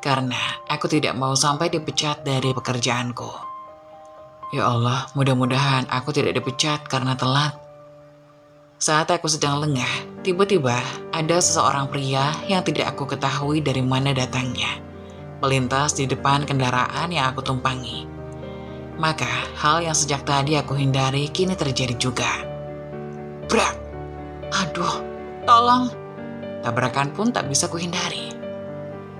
Karena aku tidak mau sampai dipecat dari pekerjaanku. Ya Allah, mudah-mudahan aku tidak dipecat karena telat. Saat aku sedang lengah, tiba-tiba ada seseorang pria yang tidak aku ketahui dari mana datangnya melintas di depan kendaraan yang aku tumpangi. Maka hal yang sejak tadi aku hindari kini terjadi juga. Brak! Aduh, tolong! Tabrakan pun tak bisa kuhindari.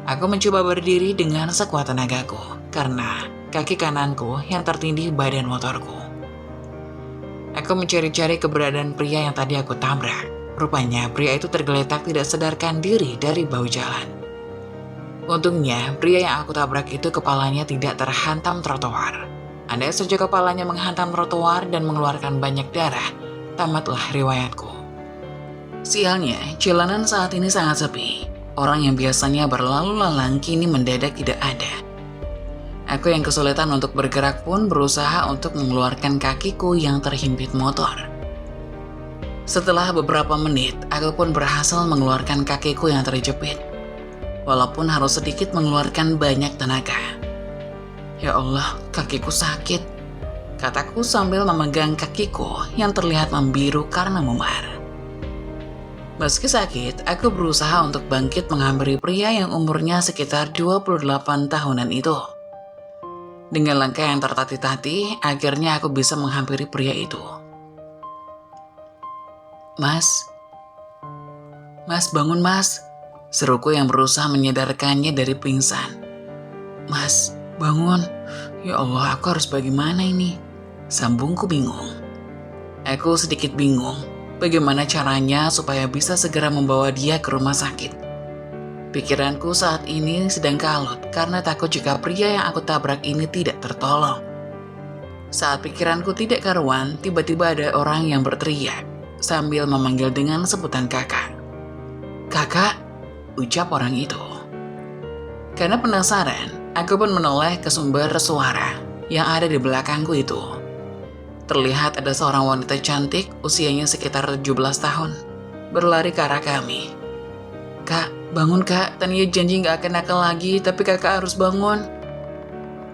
Aku mencoba berdiri dengan sekuat tenagaku karena kaki kananku yang tertindih badan motorku. Aku mencari-cari keberadaan pria yang tadi aku tabrak. Rupanya pria itu tergeletak tidak sadarkan diri dari bahu jalan. Untungnya, pria yang aku tabrak itu kepalanya tidak terhantam trotoar. Andai saja kepalanya menghantam trotoar dan mengeluarkan banyak darah, tamatlah riwayatku. Sialnya, jalanan saat ini sangat sepi. Orang yang biasanya berlalu lalang kini mendadak tidak ada. Aku yang kesulitan untuk bergerak pun berusaha untuk mengeluarkan kakiku yang terhimpit motor. Setelah beberapa menit, aku pun berhasil mengeluarkan kakiku yang terjepit. Walaupun harus sedikit mengeluarkan banyak tenaga. Ya Allah, kakiku sakit, kataku sambil memegang kakiku yang terlihat membiru karena memar. Meski sakit, aku berusaha untuk bangkit menghampiri pria yang umurnya sekitar 28 tahunan itu. Dengan langkah yang tertatih-tatih, akhirnya aku bisa menghampiri pria itu. Mas bangun mas, seruku yang berusaha menyadarkannya dari pingsan. Mas, bangun. Ya Allah, aku harus bagaimana ini? Sambungku bingung. Aku sedikit bingung, bagaimana caranya supaya bisa segera membawa dia ke rumah sakit. Pikiranku saat ini sedang kalut karena takut jika pria yang aku tabrak ini tidak tertolong. Saat pikiranku tidak karuan, tiba-tiba ada orang yang berteriak sambil memanggil dengan sebutan kakak. Kakak, ucap orang itu. Karena penasaran, aku pun menoleh ke sumber suara yang ada di belakangku itu. Terlihat ada seorang wanita cantik usianya sekitar 17 tahun berlari ke arah kami. Kak, bangun kak, Tania janji gak akan nakal lagi, tapi kakak harus bangun.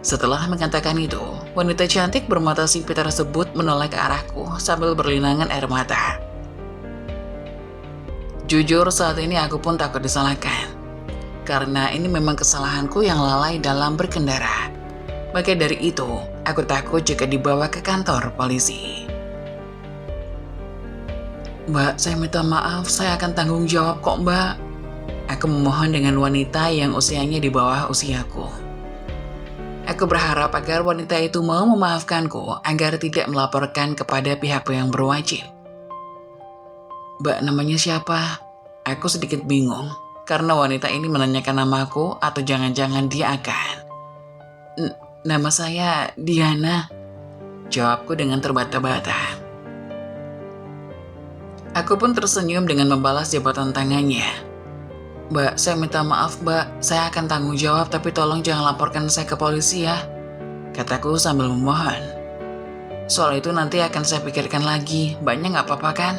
Setelah mengatakan itu, wanita cantik bermata sipit tersebut menoleh ke arahku sambil berlinangan air mata. Jujur saat ini aku pun takut disalahkan, karena ini memang kesalahanku yang lalai dalam berkendara. Maka dari itu, aku takut jika dibawa ke kantor polisi. Mbak, saya minta maaf, saya akan tanggung jawab kok mbak. Aku memohon dengan wanita yang usianya di bawah usiaku. Aku berharap agar wanita itu mau memaafkanku agar tidak melaporkan kepada pihak yang berwajib. Mbak, namanya siapa? Aku sedikit bingung karena wanita ini menanyakan namaku atau jangan-jangan dia akan. Nama saya Diana, jawabku dengan terbata-bata. Aku pun tersenyum dengan membalas jabatan tangannya. Mbak, saya minta maaf mbak, saya akan tanggung jawab tapi tolong jangan laporkan saya ke polisi ya, kataku sambil memohon. Soal itu nanti akan saya pikirkan lagi, mbaknya gak apa-apa kan?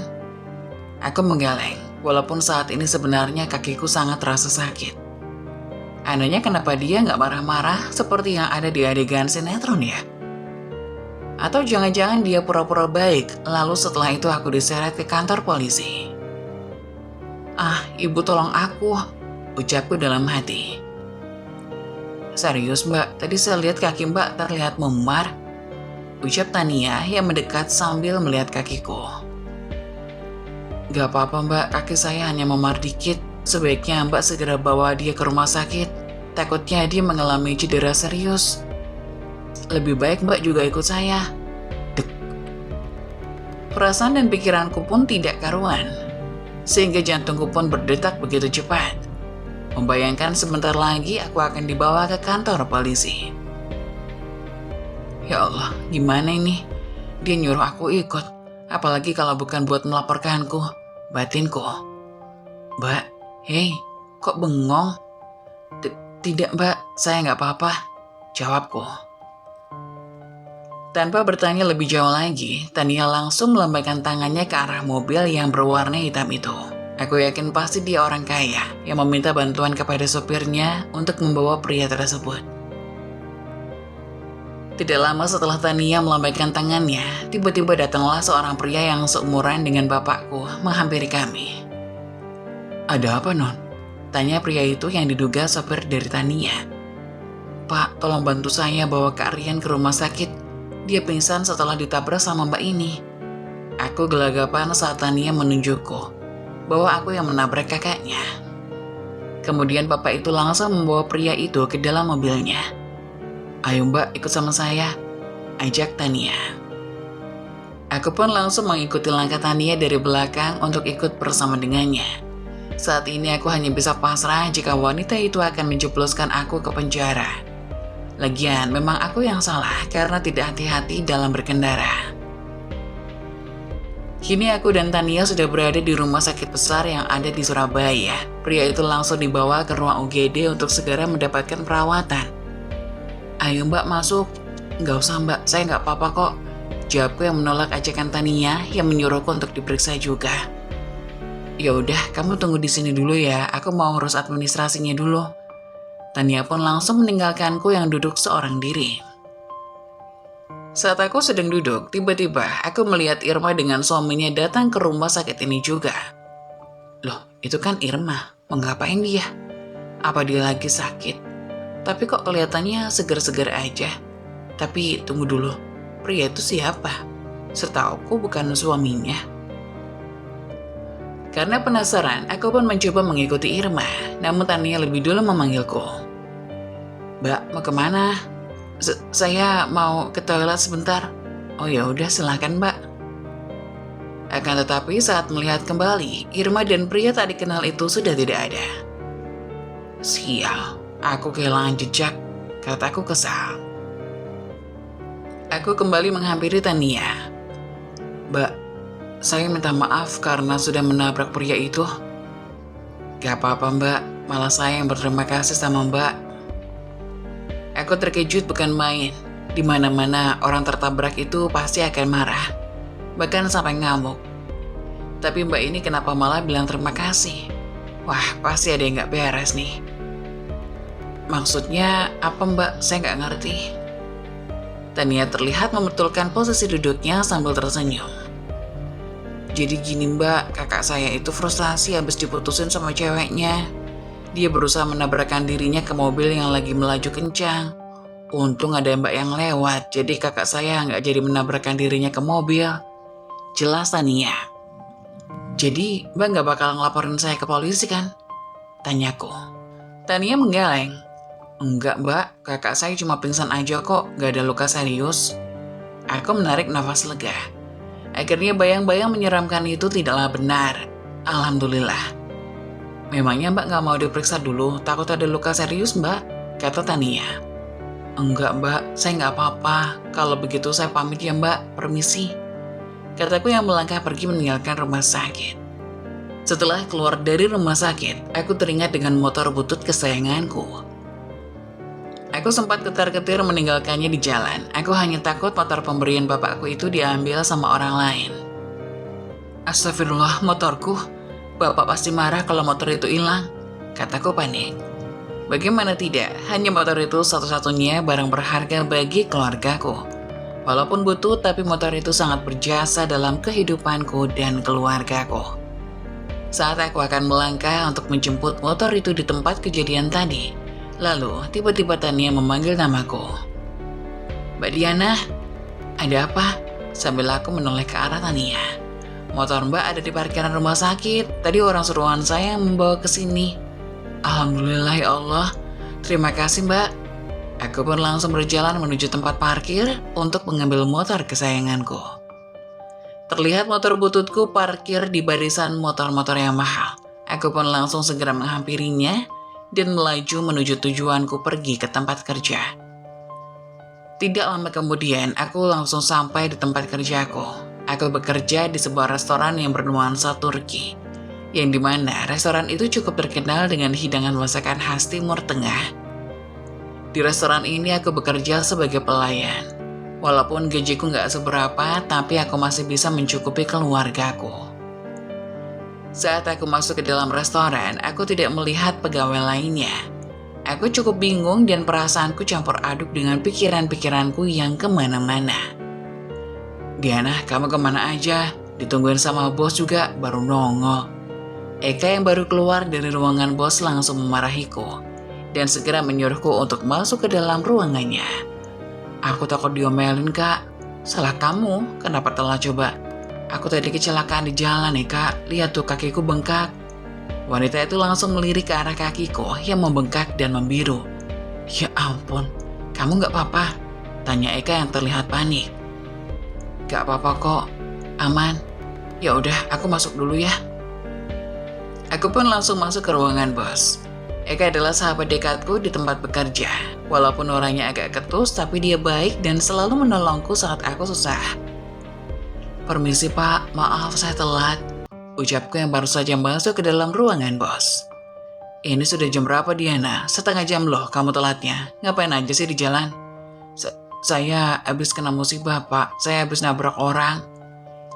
Aku menggeleng, walaupun saat ini sebenarnya kakiku sangat terasa sakit. Anehnya kenapa dia gak marah-marah seperti yang ada di adegan sinetron ya? Atau jangan-jangan dia pura-pura baik, lalu setelah itu aku diseret ke kantor polisi. Ah, ibu tolong aku, ucapku dalam hati. Serius mbak, tadi saya lihat kaki mbak terlihat memar, ucap Tania yang mendekat sambil melihat kakiku. Gak apa-apa mbak, kaki saya hanya memar dikit, sebaiknya mbak segera bawa dia ke rumah sakit, takutnya dia mengalami cedera serius. Lebih baik mbak juga ikut saya. Dek. Perasaan dan pikiranku pun tidak karuan, sehingga jantungku pun berdetak begitu cepat. Membayangkan sebentar lagi aku akan dibawa ke kantor polisi. Ya Allah, gimana ini? Dia nyuruh aku ikut, apalagi kalau bukan buat melaporkanku, batinku. Mbak, hei, kok bengong? Tidak mbak, saya nggak apa-apa, jawabku. Tanpa bertanya lebih jauh lagi, Tania langsung melambaikan tangannya ke arah mobil yang berwarna hitam itu. Aku yakin pasti dia orang kaya yang meminta bantuan kepada sopirnya untuk membawa pria tersebut. Tidak lama setelah Tania melambaikan tangannya, tiba-tiba datanglah seorang pria yang seumuran dengan bapakku menghampiri kami. Ada apa non? Tanya pria itu yang diduga sopir dari Tania. Pak, tolong bantu saya bawa Kak Rian ke rumah sakit. Dia pingsan setelah ditabrak sama mbak ini. Aku gelagapan saat Tania menunjukku bahwa aku yang menabrak kakaknya. Kemudian bapak itu langsung membawa pria itu ke dalam mobilnya. Ayo mbak, ikut sama saya, ajak Tania. Aku pun langsung mengikuti langkah Tania dari belakang untuk ikut bersama dengannya. Saat ini aku hanya bisa pasrah jika wanita itu akan menjebloskan aku ke penjara. Lagian, memang aku yang salah karena tidak hati-hati dalam berkendara. Kini aku dan Tania sudah berada di rumah sakit besar yang ada di Surabaya. Pria itu langsung dibawa ke ruang UGD untuk segera mendapatkan perawatan. Ayo mbak masuk. Nggak usah mbak, saya nggak apa-apa kok. Jawabku yang menolak ajakan Tania yang menyuruhku untuk diperiksa juga. Ya udah, kamu tunggu di sini dulu ya. Aku mau urus administrasinya dulu. Tania pun langsung meninggalkanku yang duduk seorang diri. Saat aku sedang duduk, tiba-tiba aku melihat Irma dengan suaminya datang ke rumah sakit ini juga. Loh, itu kan Irma. Mau ngapain dia? Apa dia lagi sakit? Tapi kok kelihatannya segar-segar aja. Tapi tunggu dulu, pria itu siapa? Setauku bukan suaminya. Karena penasaran, aku pun mencoba mengikuti Irma, namun Tania lebih dulu memanggilku. Mbak, mau kemana? Saya mau ke toilet sebentar. Oh ya udah, silakan Mbak. Akan tetapi saat melihat kembali, Irma dan pria tak dikenal itu sudah tidak ada. Sial, aku kehilangan jejak, kataku kesal. Aku kembali menghampiri Tania. Mbak, saya minta maaf karena sudah menabrak pria itu. Gak apa-apa mbak, malah saya yang berterima kasih sama mbak. Aku terkejut bukan main. Di mana-mana orang tertabrak itu pasti akan marah, bahkan sampai ngamuk. Tapi mbak ini kenapa malah bilang terima kasih? Wah, pasti ada yang gak beres nih. Maksudnya apa mbak? Saya gak ngerti. Tania terlihat membetulkan posisi duduknya sambil tersenyum. Jadi gini mbak, kakak saya itu frustasi habis diputusin sama ceweknya. Dia berusaha menabrakkan dirinya ke mobil yang lagi melaju kencang. Untung ada mbak yang lewat, jadi kakak saya nggak jadi menabrakkan dirinya ke mobil. Jelas Tania. Jadi mbak nggak bakal ngelaporin saya ke polisi kan? Tanyaku. Tania menggeleng. Enggak mbak, kakak saya cuma pingsan aja kok, nggak ada luka serius. Aku menarik nafas lega. Akhirnya bayang-bayang menyeramkan itu tidaklah benar. Alhamdulillah. Memangnya mbak gak mau diperiksa dulu? Takut ada luka serius mbak? Kata Tania. Enggak mbak, saya gak apa-apa. Kalau begitu saya pamit ya mbak, permisi. Kataku yang melangkah pergi meninggalkan rumah sakit. Setelah keluar dari rumah sakit, aku teringat dengan motor butut kesayanganku. Aku sempat ketar-ketir meninggalkannya di jalan. Aku hanya takut motor pemberian bapakku itu diambil sama orang lain. Astagfirullah, motorku. Bapak pasti marah kalau motor itu hilang, kataku panik. Bagaimana tidak, hanya motor itu satu-satunya barang berharga bagi keluargaku. Walaupun butuh, tapi motor itu sangat berjasa dalam kehidupanku dan keluargaku. Saat aku akan melangkah untuk menjemput motor itu di tempat kejadian tadi, lalu tiba-tiba Tania memanggil namaku. Mbak Diana, ada apa? Sambil aku menoleh ke arah Tania. Motor mbak ada di parkiran rumah sakit. Tadi orang suruhan saya yang membawa ke sini. Alhamdulillah ya Allah. Terima kasih mbak. Aku pun langsung berjalan menuju tempat parkir untuk mengambil motor kesayanganku. Terlihat motor bututku parkir di barisan motor-motor yang mahal. Aku pun langsung segera menghampirinya dan melaju menuju tujuanku pergi ke tempat kerja. Tidak lama kemudian, aku langsung sampai di tempat kerjaku. Aku bekerja di sebuah restoran yang bernuansa Turki, yang dimana restoran itu cukup terkenal dengan hidangan masakan khas Timur Tengah. Di restoran ini aku bekerja sebagai pelayan. Walaupun gajiku nggak seberapa, tapi aku masih bisa mencukupi keluargaku. Saat aku masuk ke dalam restoran, aku tidak melihat pegawai lainnya. Aku cukup bingung dan perasaanku campur aduk dengan pikiran-pikiranku yang kemana-mana. Diana, kamu kemana aja? Ditungguin sama bos juga, baru nongol. Eka yang baru keluar dari ruangan bos langsung memarahiku dan segera menyuruhku untuk masuk ke dalam ruangannya. Aku takut diomelin kak. Salah kamu, kenapa telat coba? Aku tadi kecelakaan di jalan nih kak, lihat tuh kakiku bengkak. Wanita itu langsung melirik ke arah kakiku yang membengkak dan membiru. Ya ampun, kamu gak apa-apa? Tanya Eka yang terlihat panik. Gak apa-apa kok, aman. Ya udah, aku masuk dulu ya. Aku pun langsung masuk ke ruangan bos. Eka adalah sahabat dekatku di tempat bekerja. Walaupun orangnya agak ketus, tapi dia baik dan selalu menolongku saat aku susah. Permisi pak, maaf saya telat. Ucapku yang baru saja masuk ke dalam ruangan bos. Ini sudah jam berapa Diana? Setengah jam loh kamu telatnya. Ngapain aja sih di jalan? Saya habis kena musibah pak. Saya habis nabrak orang.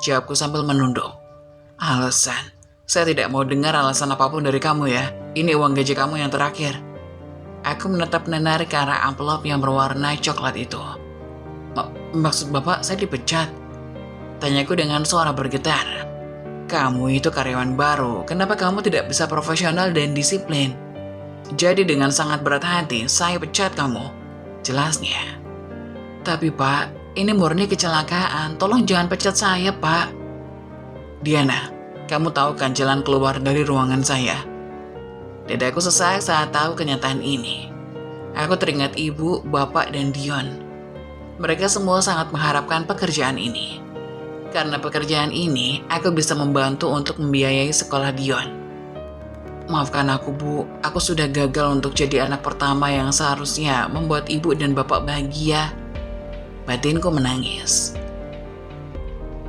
Jawabku sambil menunduk. Alasan? Saya tidak mau dengar alasan apapun dari kamu ya. Ini uang gaji kamu yang terakhir. Aku menatap menarik ke arah amplop yang berwarna coklat itu. Maksud bapak saya dipecat? Tanyaku dengan suara bergetar. Kamu itu karyawan baru, kenapa kamu tidak bisa profesional dan disiplin? Jadi dengan sangat berat hati, saya pecat kamu. Jelasnya. Tapi pak, ini murni kecelakaan, tolong jangan pecat saya pak. Diana, kamu tahu kan jalan keluar dari ruangan saya? Dadaku sesak saat tahu kenyataan ini. Aku teringat ibu, bapak, dan Dion. Mereka semua sangat mengharapkan pekerjaan ini. Karena pekerjaan ini, aku bisa membantu untuk membiayai sekolah Dion. Maafkan aku bu, aku sudah gagal untuk jadi anak pertama yang seharusnya membuat ibu dan bapak bahagia. Batinku menangis.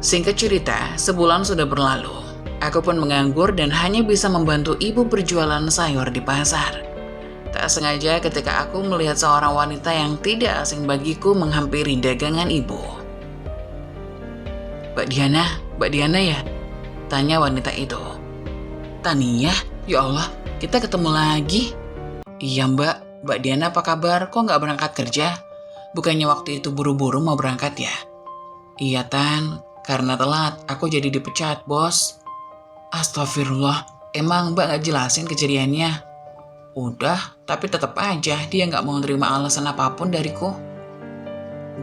Singkat cerita, sebulan sudah berlalu. Aku pun menganggur dan hanya bisa membantu ibu berjualan sayur di pasar. Tak sengaja ketika aku melihat seorang wanita yang tidak asing bagiku menghampiri dagangan ibu. Mbak Diana ya? Tanya wanita itu. Tania? Ya Allah, kita ketemu lagi. Iya Mbak Diana apa kabar? Kok nggak berangkat kerja? Bukannya waktu itu buru-buru mau berangkat ya? Iya Tan, karena telat aku jadi dipecat bos. Astagfirullah, emang Mbak nggak jelasin kejadiannya? Udah, tapi tetap aja dia nggak mau terima alasan apapun dariku.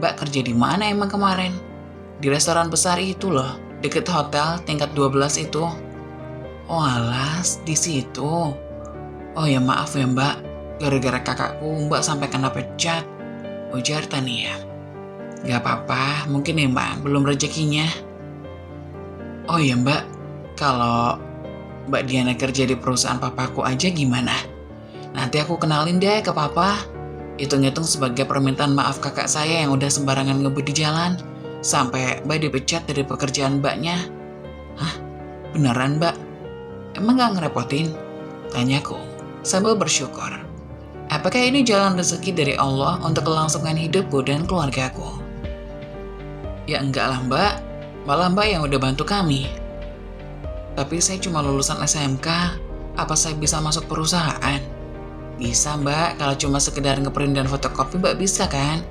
Mbak kerja di mana emang kemarin? Di restoran besar itu loh, deket hotel tingkat 12 itu. Oh alas, di situ. Oh ya maaf ya mbak, gara-gara kakakku mbak sampai kena pecat. Ujar Tania. Gak apa-apa, mungkin emang belum rezekinya. Oh ya mbak, kalau Mbak Diana kerja di perusahaan papaku aja gimana? Nanti aku kenalin deh ke papa. Hitung-hitung sebagai permintaan maaf kakak saya yang udah sembarangan ngebut di jalan. Sampai Mbak dipecat dari pekerjaan Mbaknya. Hah? Beneran Mbak? Emang gak ngerepotin? Tanyaku sambil bersyukur. Apakah ini jalan rezeki dari Allah untuk kelangsungan hidupku dan keluargaku? Ya enggak lah Mbak, malah Mbak yang udah bantu kami. Tapi saya cuma lulusan SMK, apa saya bisa masuk perusahaan? Bisa Mbak, kalau cuma sekedar ngeprint dan fotokopi Mbak bisa kan?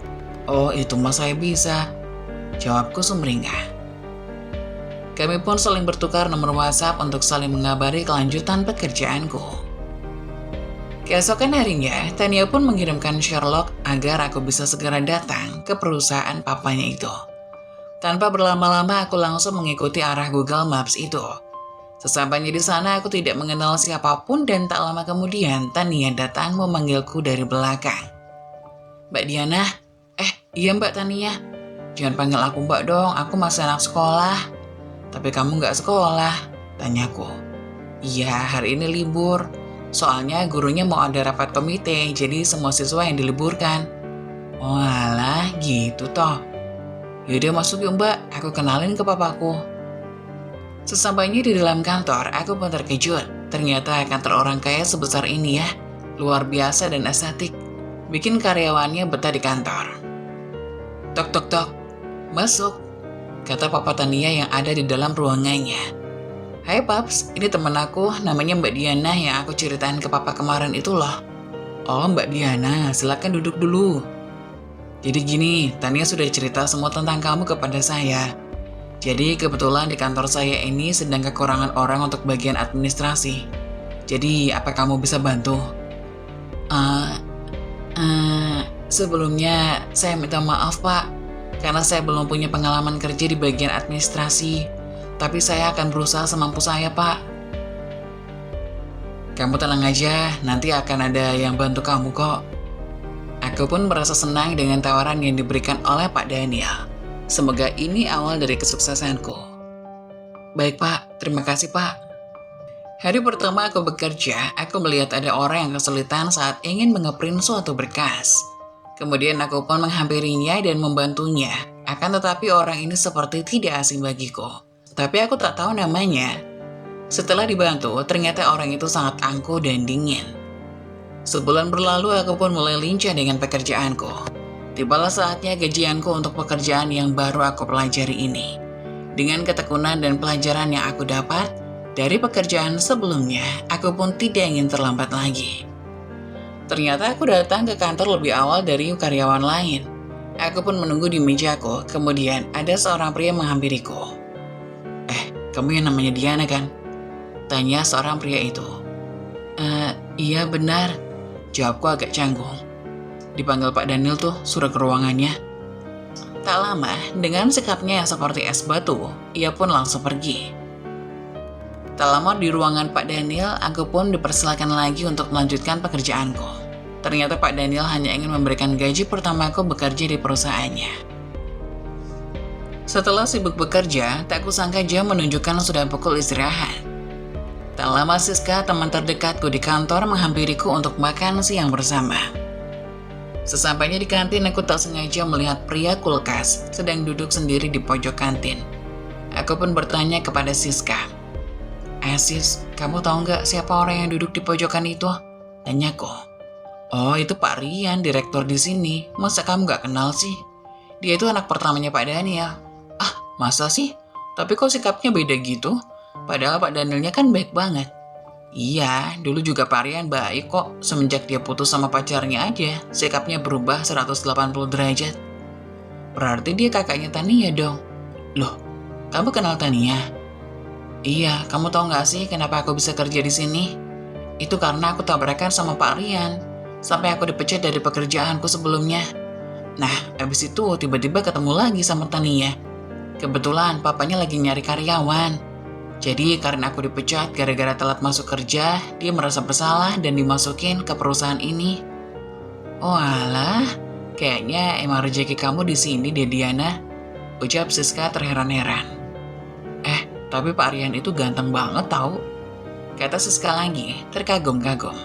Oh itu mah saya bisa. Jawabku sumringah. Kami pun saling bertukar nomor WhatsApp untuk saling mengabari kelanjutan pekerjaanku. Keesokan harinya, Tania pun mengirimkan Sherlock agar aku bisa segera datang ke perusahaan papanya itu. Tanpa berlama-lama, aku langsung mengikuti arah Google Maps itu. Sesampainya di sana, aku tidak mengenal siapapun dan tak lama kemudian Tania datang memanggilku dari belakang. Mbak Diana? Iya Mbak Tania. Jangan panggil aku mbak dong, aku masih anak sekolah. Tapi kamu gak sekolah? Tanyaku. Iya, hari ini libur. Soalnya gurunya mau ada rapat komite, jadi semua siswa yang diliburkan. Oh alah, gitu toh. Yaudah masuk yuk mbak, aku kenalin ke papaku. Sesampainya di dalam kantor, aku pun terkejut. Ternyata kantor orang kaya sebesar ini ya. Luar biasa dan estetik. Bikin karyawannya betah di kantor. Tok tok tok. Masuk, kata Papa Tania yang ada di dalam ruangannya. Hai Paps, ini temen aku, namanya Mbak Diana yang aku ceritain ke Papa kemarin itu loh. Oh Mbak Diana, silakan duduk dulu. Jadi gini, Tania sudah cerita semua tentang kamu kepada saya. Jadi kebetulan di kantor saya ini sedang kekurangan orang untuk bagian administrasi. Jadi apa kamu bisa bantu? Sebelumnya saya minta maaf Pak. Karena saya belum punya pengalaman kerja di bagian administrasi. Tapi saya akan berusaha semampu saya, Pak. Kamu tenang aja, nanti akan ada yang bantu kamu kok. Aku pun merasa senang dengan tawaran yang diberikan oleh Pak Daniel. Semoga ini awal dari kesuksesanku. Baik, Pak. Terima kasih, Pak. Hari pertama aku bekerja, aku melihat ada orang yang kesulitan saat ingin mengeprint suatu berkas. Kemudian aku pun menghampirinya dan membantunya. Akan tetapi orang ini seperti tidak asing bagiku. Tapi aku tak tahu namanya. Setelah dibantu, ternyata orang itu sangat angkuh dan dingin. Sebulan berlalu aku pun mulai lincah dengan pekerjaanku. Tibalah saatnya gajianku untuk pekerjaan yang baru aku pelajari ini. Dengan ketekunan dan pelajaran yang aku dapat dari pekerjaan sebelumnya, aku pun tidak ingin terlambat lagi. Ternyata aku datang ke kantor lebih awal dari karyawan lain. Aku pun menunggu di mejaku, kemudian ada seorang pria menghampiriku. Kamu yang namanya Diana kan? Tanya seorang pria itu. Iya benar. Jawabku agak canggung. Dipanggil Pak Daniel tuh, suruh ke ruangannya. Tak lama, dengan sikapnya yang seperti es batu, ia pun langsung pergi. Tak lama di ruangan Pak Daniel, aku pun dipersilakan lagi untuk melanjutkan pekerjaanku. Ternyata Pak Daniel hanya ingin memberikan gaji pertamaku bekerja di perusahaannya. Setelah sibuk bekerja, tak kusangka jam menunjukkan sudah pukul istirahat. Tak lama Siska, teman terdekatku di kantor, menghampiriku untuk makan siang bersama. Sesampainya di kantin, aku tak sengaja melihat pria kulkas sedang duduk sendiri di pojok kantin. Aku pun bertanya kepada Siska. Sis, kamu tahu nggak siapa orang yang duduk di pojokan itu? Tanyaku. Oh, itu Pak Rian, direktur di sini. Masa kamu nggak kenal sih? Dia itu anak pertamanya Pak Daniel. Masa sih? Tapi kok sikapnya beda gitu? Padahal Pak Danielnya kan baik banget. Iya, dulu juga Pak Rian baik kok. Semenjak dia putus sama pacarnya aja, sikapnya berubah 180 derajat. Berarti dia kakaknya Tania dong. Loh, kamu kenal Tania? Iya, kamu tahu nggak sih kenapa aku bisa kerja di sini? Itu karena aku tabrakan sama Pak Rian. Sampai aku dipecat dari pekerjaanku sebelumnya. Nah, abis itu tiba-tiba ketemu lagi sama Tania. Kebetulan papanya lagi nyari karyawan. Jadi karena aku dipecat gara-gara telat masuk kerja, dia merasa bersalah dan dimasukin ke perusahaan ini. Oh alah, kayaknya emang rezeki kamu di sini deh Diana, ucap Siska terheran-heran. Tapi Pak Rian itu ganteng banget tau, kata Siska lagi, terkagum-kagum.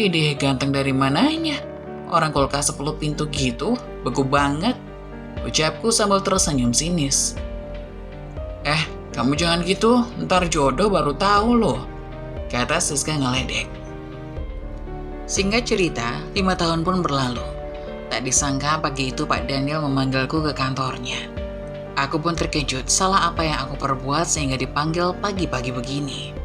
Ideh, ganteng dari mananya? Orang kulkas 10 pintu gitu, bego banget, ucapku sambil tersenyum sinis. Kamu jangan gitu, ntar jodoh baru tahu loh, kata Siska ngeledek. Singkat cerita, 5 tahun pun berlalu. Tak disangka pagi itu Pak Daniel memanggilku ke kantornya. Aku pun terkejut, salah apa yang aku perbuat sehingga dipanggil pagi-pagi begini.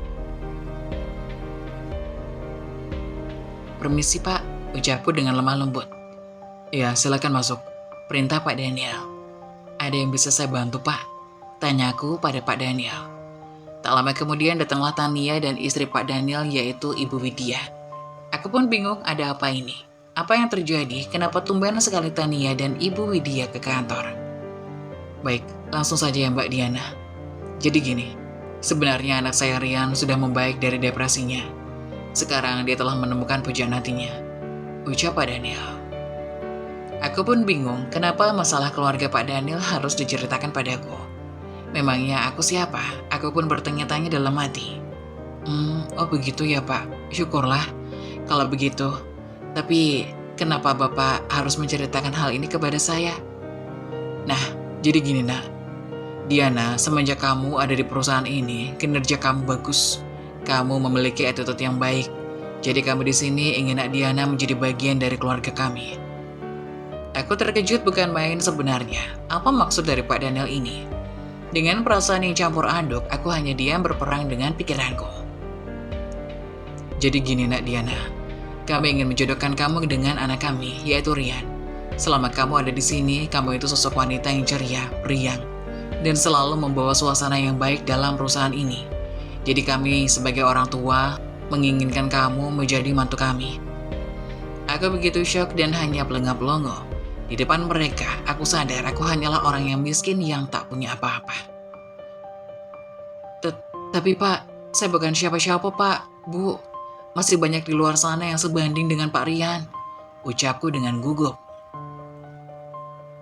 Permisi Pak, ucapku dengan lemah lembut. Ya, silakan masuk, perintah Pak Daniel. Ada yang bisa saya bantu Pak? Tanyaku pada Pak Daniel. Tak lama kemudian datanglah Tania dan istri Pak Daniel yaitu Ibu Widya. Aku pun bingung ada apa ini. Apa yang terjadi? Kenapa tumben sekali Tania dan Ibu Widya ke kantor? Baik, langsung saja ya Mbak Diana. Jadi gini, sebenarnya anak saya Rian sudah membaik dari depresinya. Sekarang dia telah menemukan pujian hatinya, ucap Pak Daniel. Aku pun bingung kenapa masalah keluarga Pak Daniel harus diceritakan padaku. Memangnya aku siapa? Aku pun bertanya-tanya dalam hati. Oh begitu ya Pak, syukurlah kalau begitu. Tapi kenapa Bapak harus menceritakan hal ini kepada saya? Nah, jadi gini nak. Diana, semenjak kamu ada di perusahaan ini, kinerja kamu bagus. Kamu memiliki attitude yang baik. Jadi kamu di sini ingin Nak Diana menjadi bagian dari keluarga kami. Aku terkejut bukan main sebenarnya. Apa maksud dari Pak Daniel ini? Dengan perasaan yang campur aduk, aku hanya diam berperang dengan pikiranku. Jadi gini Nak Diana, kami ingin menjodohkan kamu dengan anak kami, yaitu Rian. Selama kamu ada di sini, kamu itu sosok wanita yang ceria, riang, dan selalu membawa suasana yang baik dalam perusahaan ini. Jadi kami sebagai orang tua menginginkan kamu menjadi mantu kami. Aku begitu syok dan hanya pelengap-pelongo. Di depan mereka, aku sadar aku hanyalah orang yang miskin yang tak punya apa-apa. Tapi Pak, saya bukan siapa-siapa Pak, Bu. Masih banyak di luar sana yang sebanding dengan Pak Rian, ucapku dengan gugup.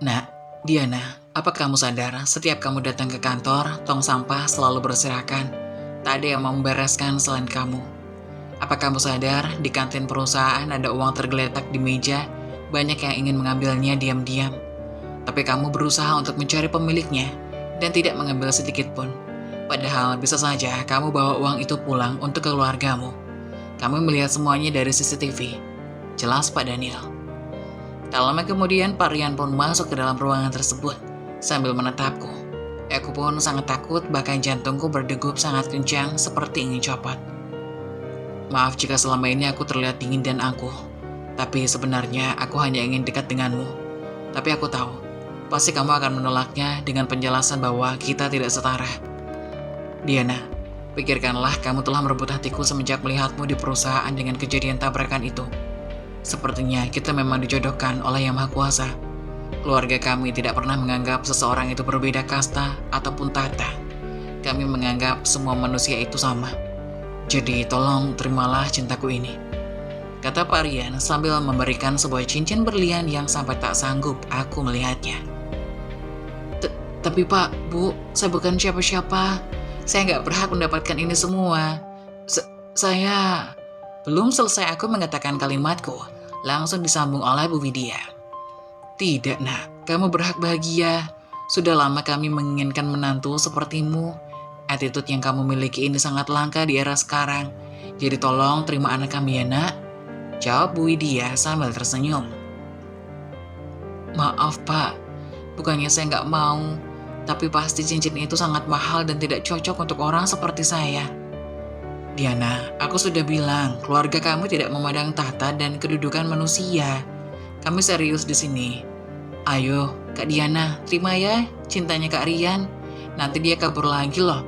Nah, Diana, apa kamu sadar setiap kamu datang ke kantor, tong sampah selalu berserakan? Tak ada yang mau membereskan selain kamu. Apa kamu sadar di kantin perusahaan ada uang tergeletak di meja, banyak yang ingin mengambilnya diam-diam. Tapi kamu berusaha untuk mencari pemiliknya dan tidak mengambil sedikit pun. Padahal bisa saja kamu bawa uang itu pulang untuk keluargamu. Kamu melihat semuanya dari CCTV. Jelas Pak Daniel. Tak lama kemudian Pak Rian pun masuk ke dalam ruangan tersebut sambil menatapku. Aku pun sangat takut, bahkan jantungku berdegup sangat kencang seperti ingin copot. Maaf jika selama ini aku terlihat dingin dan angkuh. Tapi sebenarnya aku hanya ingin dekat denganmu. Tapi aku tahu, pasti kamu akan menolaknya dengan penjelasan bahwa kita tidak setara. Diana, pikirkanlah kamu telah merebut hatiku semenjak melihatmu di perusahaan dengan kejadian tabrakan itu. Sepertinya kita memang dijodohkan oleh Yang Maha Kuasa. Keluarga kami tidak pernah menganggap seseorang itu berbeda kasta ataupun tata. Kami menganggap semua manusia itu sama. Jadi tolong terimalah cintaku ini, kata Pak Rian sambil memberikan sebuah cincin berlian yang sampai tak sanggup aku melihatnya. Tapi Pak, Bu, saya bukan siapa-siapa. Saya nggak berhak mendapatkan ini semua. Saya... Belum selesai aku mengatakan kalimatku, langsung disambung oleh Bu Widya. Tidak nak, kamu berhak bahagia. Sudah lama kami menginginkan menantu sepertimu. Attitude yang kamu miliki ini sangat langka di era sekarang. Jadi tolong terima anak kami ya nak, jawab Bu Widya sambil tersenyum. Maaf Pak, bukannya saya nggak mau, tapi pasti cincin itu sangat mahal dan tidak cocok untuk orang seperti saya. Diana, aku sudah bilang, keluarga kamu tidak memandang tahta dan kedudukan manusia. Kami serius di sini. Ayo, Kak Diana, terima ya cintanya Kak Rian. Nanti dia kabur lagi loh,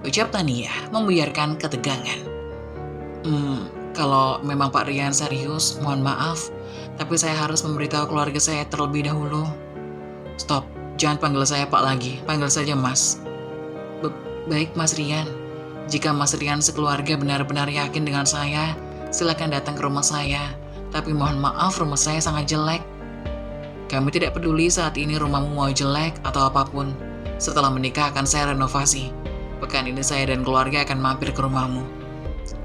ucap Tania membuyarkan ketegangan. Kalau memang Pak Rian serius, mohon maaf, tapi saya harus memberitahu keluarga saya terlebih dahulu. Stop, jangan panggil saya Pak lagi, panggil saja Mas. Baik Mas Rian, jika Mas Rian sekeluarga benar-benar yakin dengan saya, silakan datang ke rumah saya. Tapi mohon maaf, rumah saya sangat jelek. Kami tidak peduli saat ini rumahmu mau jelek atau apapun. Setelah menikah akan saya renovasi. Pekan ini saya dan keluarga akan mampir ke rumahmu,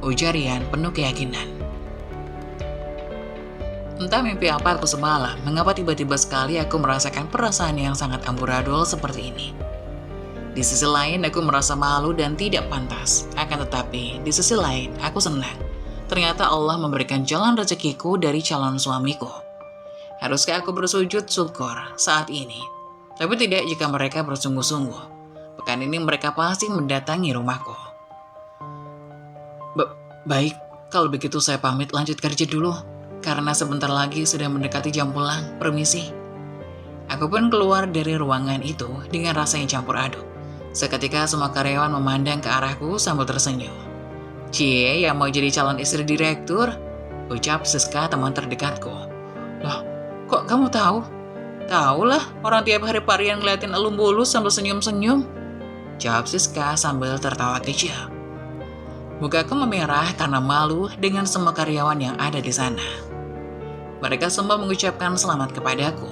ujar Rian penuh keyakinan. Entah mimpi apa aku semalam, mengapa tiba-tiba sekali aku merasakan perasaan yang sangat amburadul seperti ini. Di sisi lain aku merasa malu dan tidak pantas. Akan tetapi di sisi lain aku senang. Ternyata Allah memberikan jalan rezekiku dari calon suamiku. Haruskah aku bersujud syukur saat ini? Tapi tidak jika mereka bersungguh-sungguh. Pekan ini mereka pasti mendatangi rumahku. Baik, kalau begitu saya pamit lanjut kerja dulu. Karena sebentar lagi sudah mendekati jam pulang, permisi. Aku pun keluar dari ruangan itu dengan rasa yang campur aduk. Seketika semua karyawan memandang ke arahku sambil tersenyum. Cie, yang mau jadi calon istri direktur? Ucap Siska teman terdekatku. Loh, kok kamu tahu? Tahu lah, orang tiap hari Pak Rian ngeliatin elu bulus sambil senyum-senyum. Jawab Siska sambil tertawa kecil. Mukaku memerah karena malu dengan semua karyawan yang ada di sana. Mereka semua mengucapkan selamat kepadaku.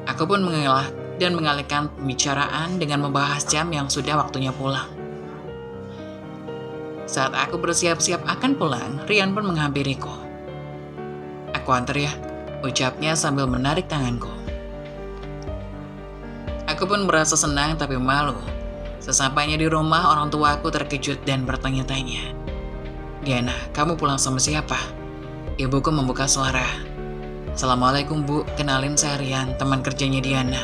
Aku pun mengelak dan mengalihkan pembicaraan dengan membahas jam yang sudah waktunya pulang. Saat aku bersiap-siap akan pulang, Rian pun menghampiriku. Aku antar ya, ucapnya sambil menarik tanganku. Aku pun merasa senang tapi malu. Sesampainya di rumah, orang tuaku terkejut dan bertanya-tanya. Diana, kamu pulang sama siapa? Ibuku membuka suara. Assalamualaikum Bu, kenalin saya Rian, teman kerjanya Diana.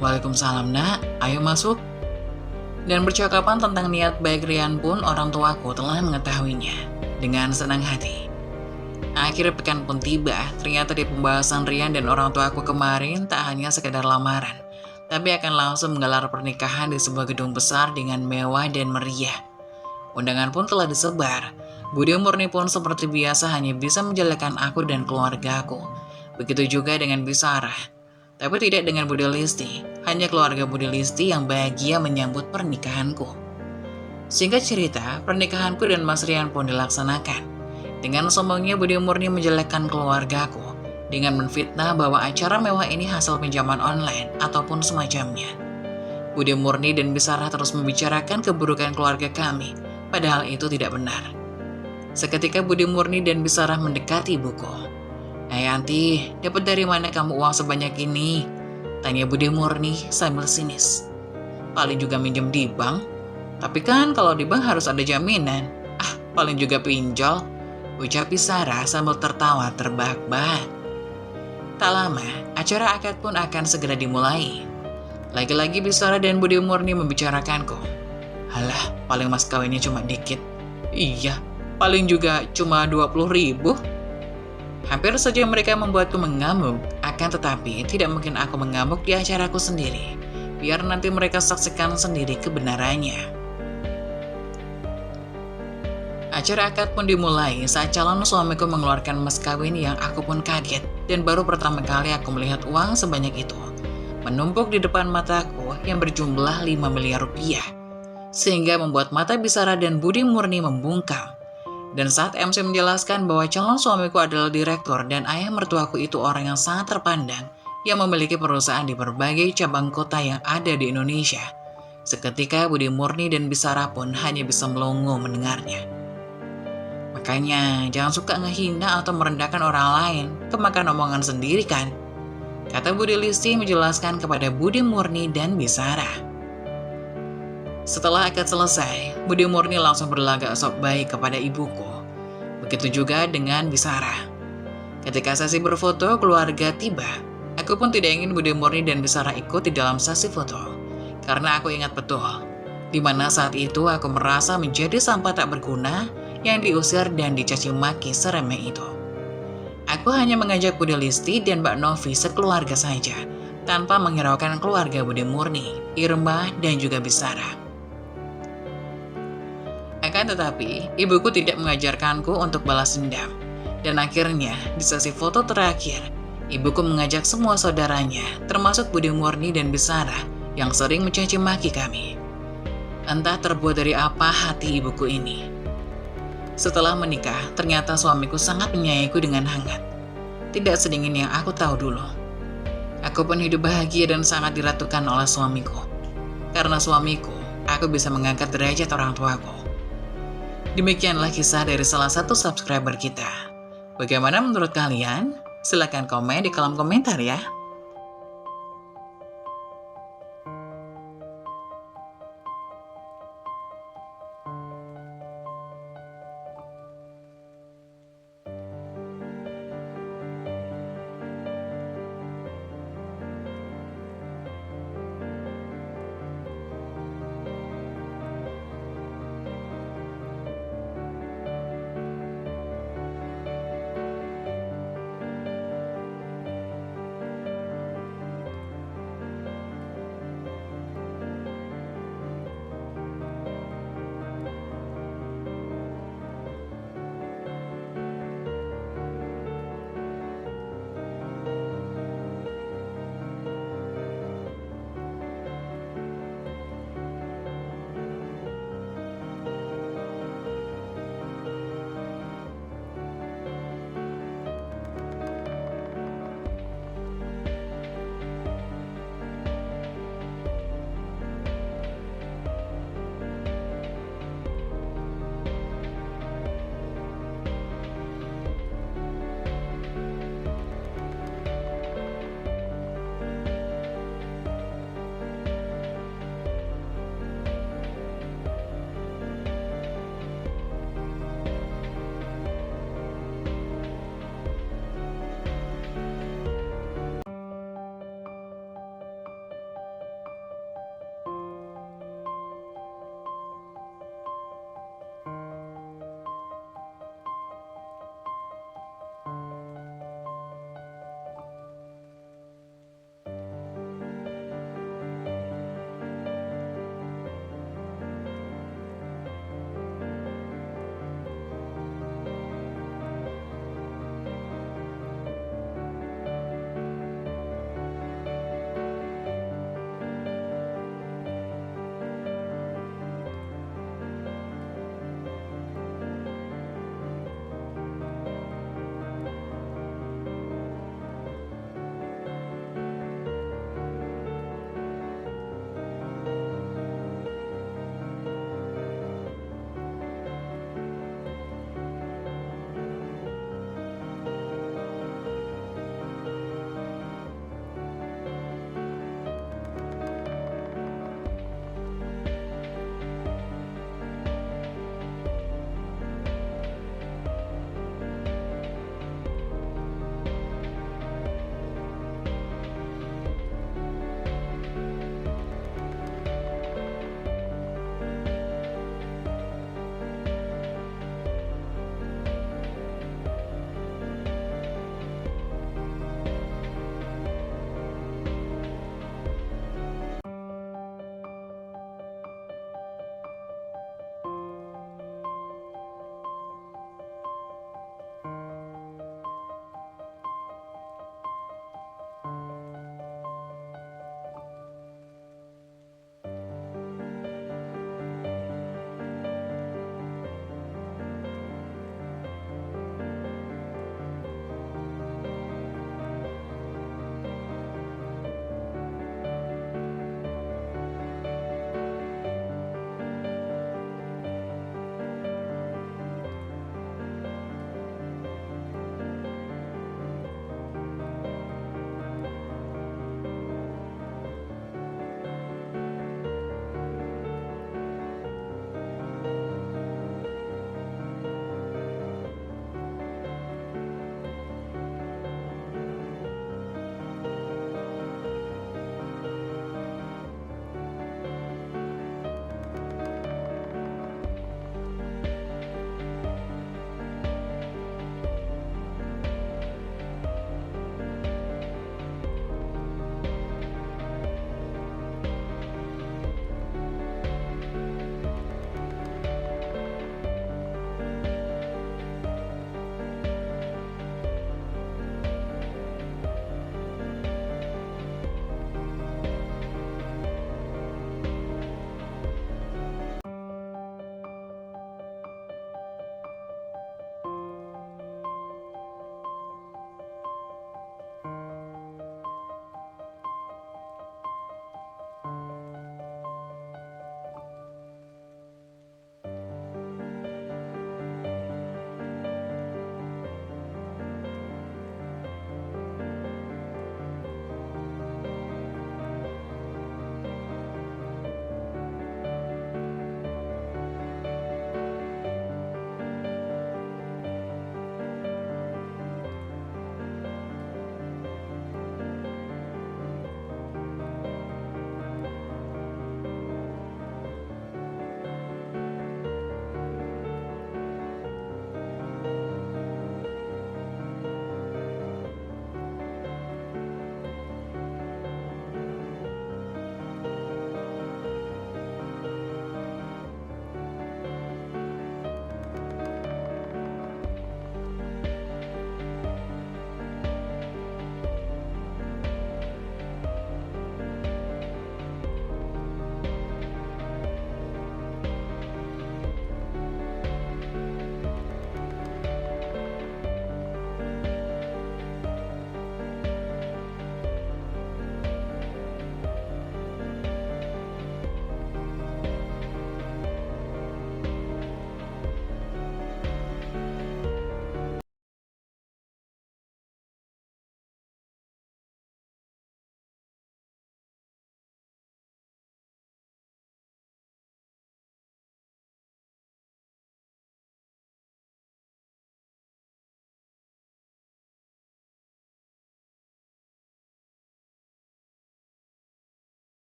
Waalaikumsalam nak, ayo masuk. Dan percakapan tentang niat baik Rian pun orang tuaku telah mengetahuinya. Dengan senang hati. Akhir pekan pun tiba, ternyata di pembahasan Rian dan orang tuaku kemarin tak hanya sekedar lamaran, tapi akan langsung menggelar pernikahan di sebuah gedung besar dengan mewah dan meriah. Undangan pun telah disebar. Budi Murni pun seperti biasa hanya bisa menjelekkan aku dan keluargaku. Begitu juga dengan Bisara. Tapi tidak dengan Budi Listi. Hanya keluarga Budi Listi yang bahagia menyambut pernikahanku. Singkat cerita, pernikahanku dan Mas Rian pun dilaksanakan. Dengan sombongnya Budi Murni menjelekkan keluargaku dengan menfitnah bahwa acara mewah ini hasil pinjaman online ataupun semacamnya. Budi Murni dan Bisara terus membicarakan keburukan keluarga kami, padahal itu tidak benar. Seketika Budi Murni dan Bisara mendekati ibuku. Yanti, dapat dari mana kamu uang sebanyak ini? Tanya Budi Murni sambil sinis. Paling juga minjem di bank. Tapi kan kalau di bank harus ada jaminan. Paling juga pinjol. Ucap Bisara sambil tertawa terbahak-bahak. Tak lama, acara akad pun akan segera dimulai. Lagi-lagi Bisara dan Budi Murni membicarakanku. Halah, paling mas kawinnya cuma dikit. Iya, paling juga cuma 20.000. Hampir saja mereka membuatku mengamuk, akan tetapi tidak mungkin aku mengamuk di acaraku sendiri. Biar nanti mereka saksikan sendiri kebenarannya. Acara akad pun dimulai saat calon suamiku mengeluarkan mas kawin yang aku pun kaget. Dan baru pertama kali aku melihat uang sebanyak itu menumpuk di depan mataku yang berjumlah 5 miliar rupiah. Sehingga membuat mata Bisara dan Budi Murni membungkam. Dan saat MC menjelaskan bahwa calon suamiku adalah direktur dan ayah mertuaku itu orang yang sangat terpandang yang memiliki perusahaan di berbagai cabang kota yang ada di Indonesia. Seketika Budi Murni dan Bisara pun hanya bisa melongo mendengarnya. Makanya jangan suka ngehina atau merendahkan orang lain, kemakan omongan sendiri kan? Kata Budi Listi menjelaskan kepada Budi Murni dan Bisara. Setelah akad selesai, Budi Murni langsung berlagak sok baik kepada ibuku. Begitu juga dengan Bisara. Ketika sesi berfoto keluarga tiba, aku pun tidak ingin Budi Murni dan Bisara ikut di dalam sesi foto. Karena aku ingat betul, di mana saat itu aku merasa menjadi sampah tak berguna yang diusir dan dicaci maki seremeh itu. Aku hanya mengajak Budi Listi dan Mbak Novi sekeluarga saja, tanpa menghiraukan keluarga Budi Murni, Irma, dan juga Bisara. Akan tetapi, ibuku tidak mengajarkanku untuk balas dendam. Dan akhirnya, di sesi foto terakhir, ibuku mengajak semua saudaranya, termasuk Budi Murni dan Bisara, yang sering mencaci maki kami. Entah terbuat dari apa hati ibuku ini. Setelah menikah, ternyata suamiku sangat menyayangiku dengan hangat. Tidak sedingin yang aku tahu dulu. Aku pun hidup bahagia dan sangat diratukan oleh suamiku. Karena suamiku, aku bisa mengangkat derajat orang tuaku. Demikianlah kisah dari salah satu subscriber kita. Bagaimana menurut kalian? Silahkan komen di kolom komentar ya.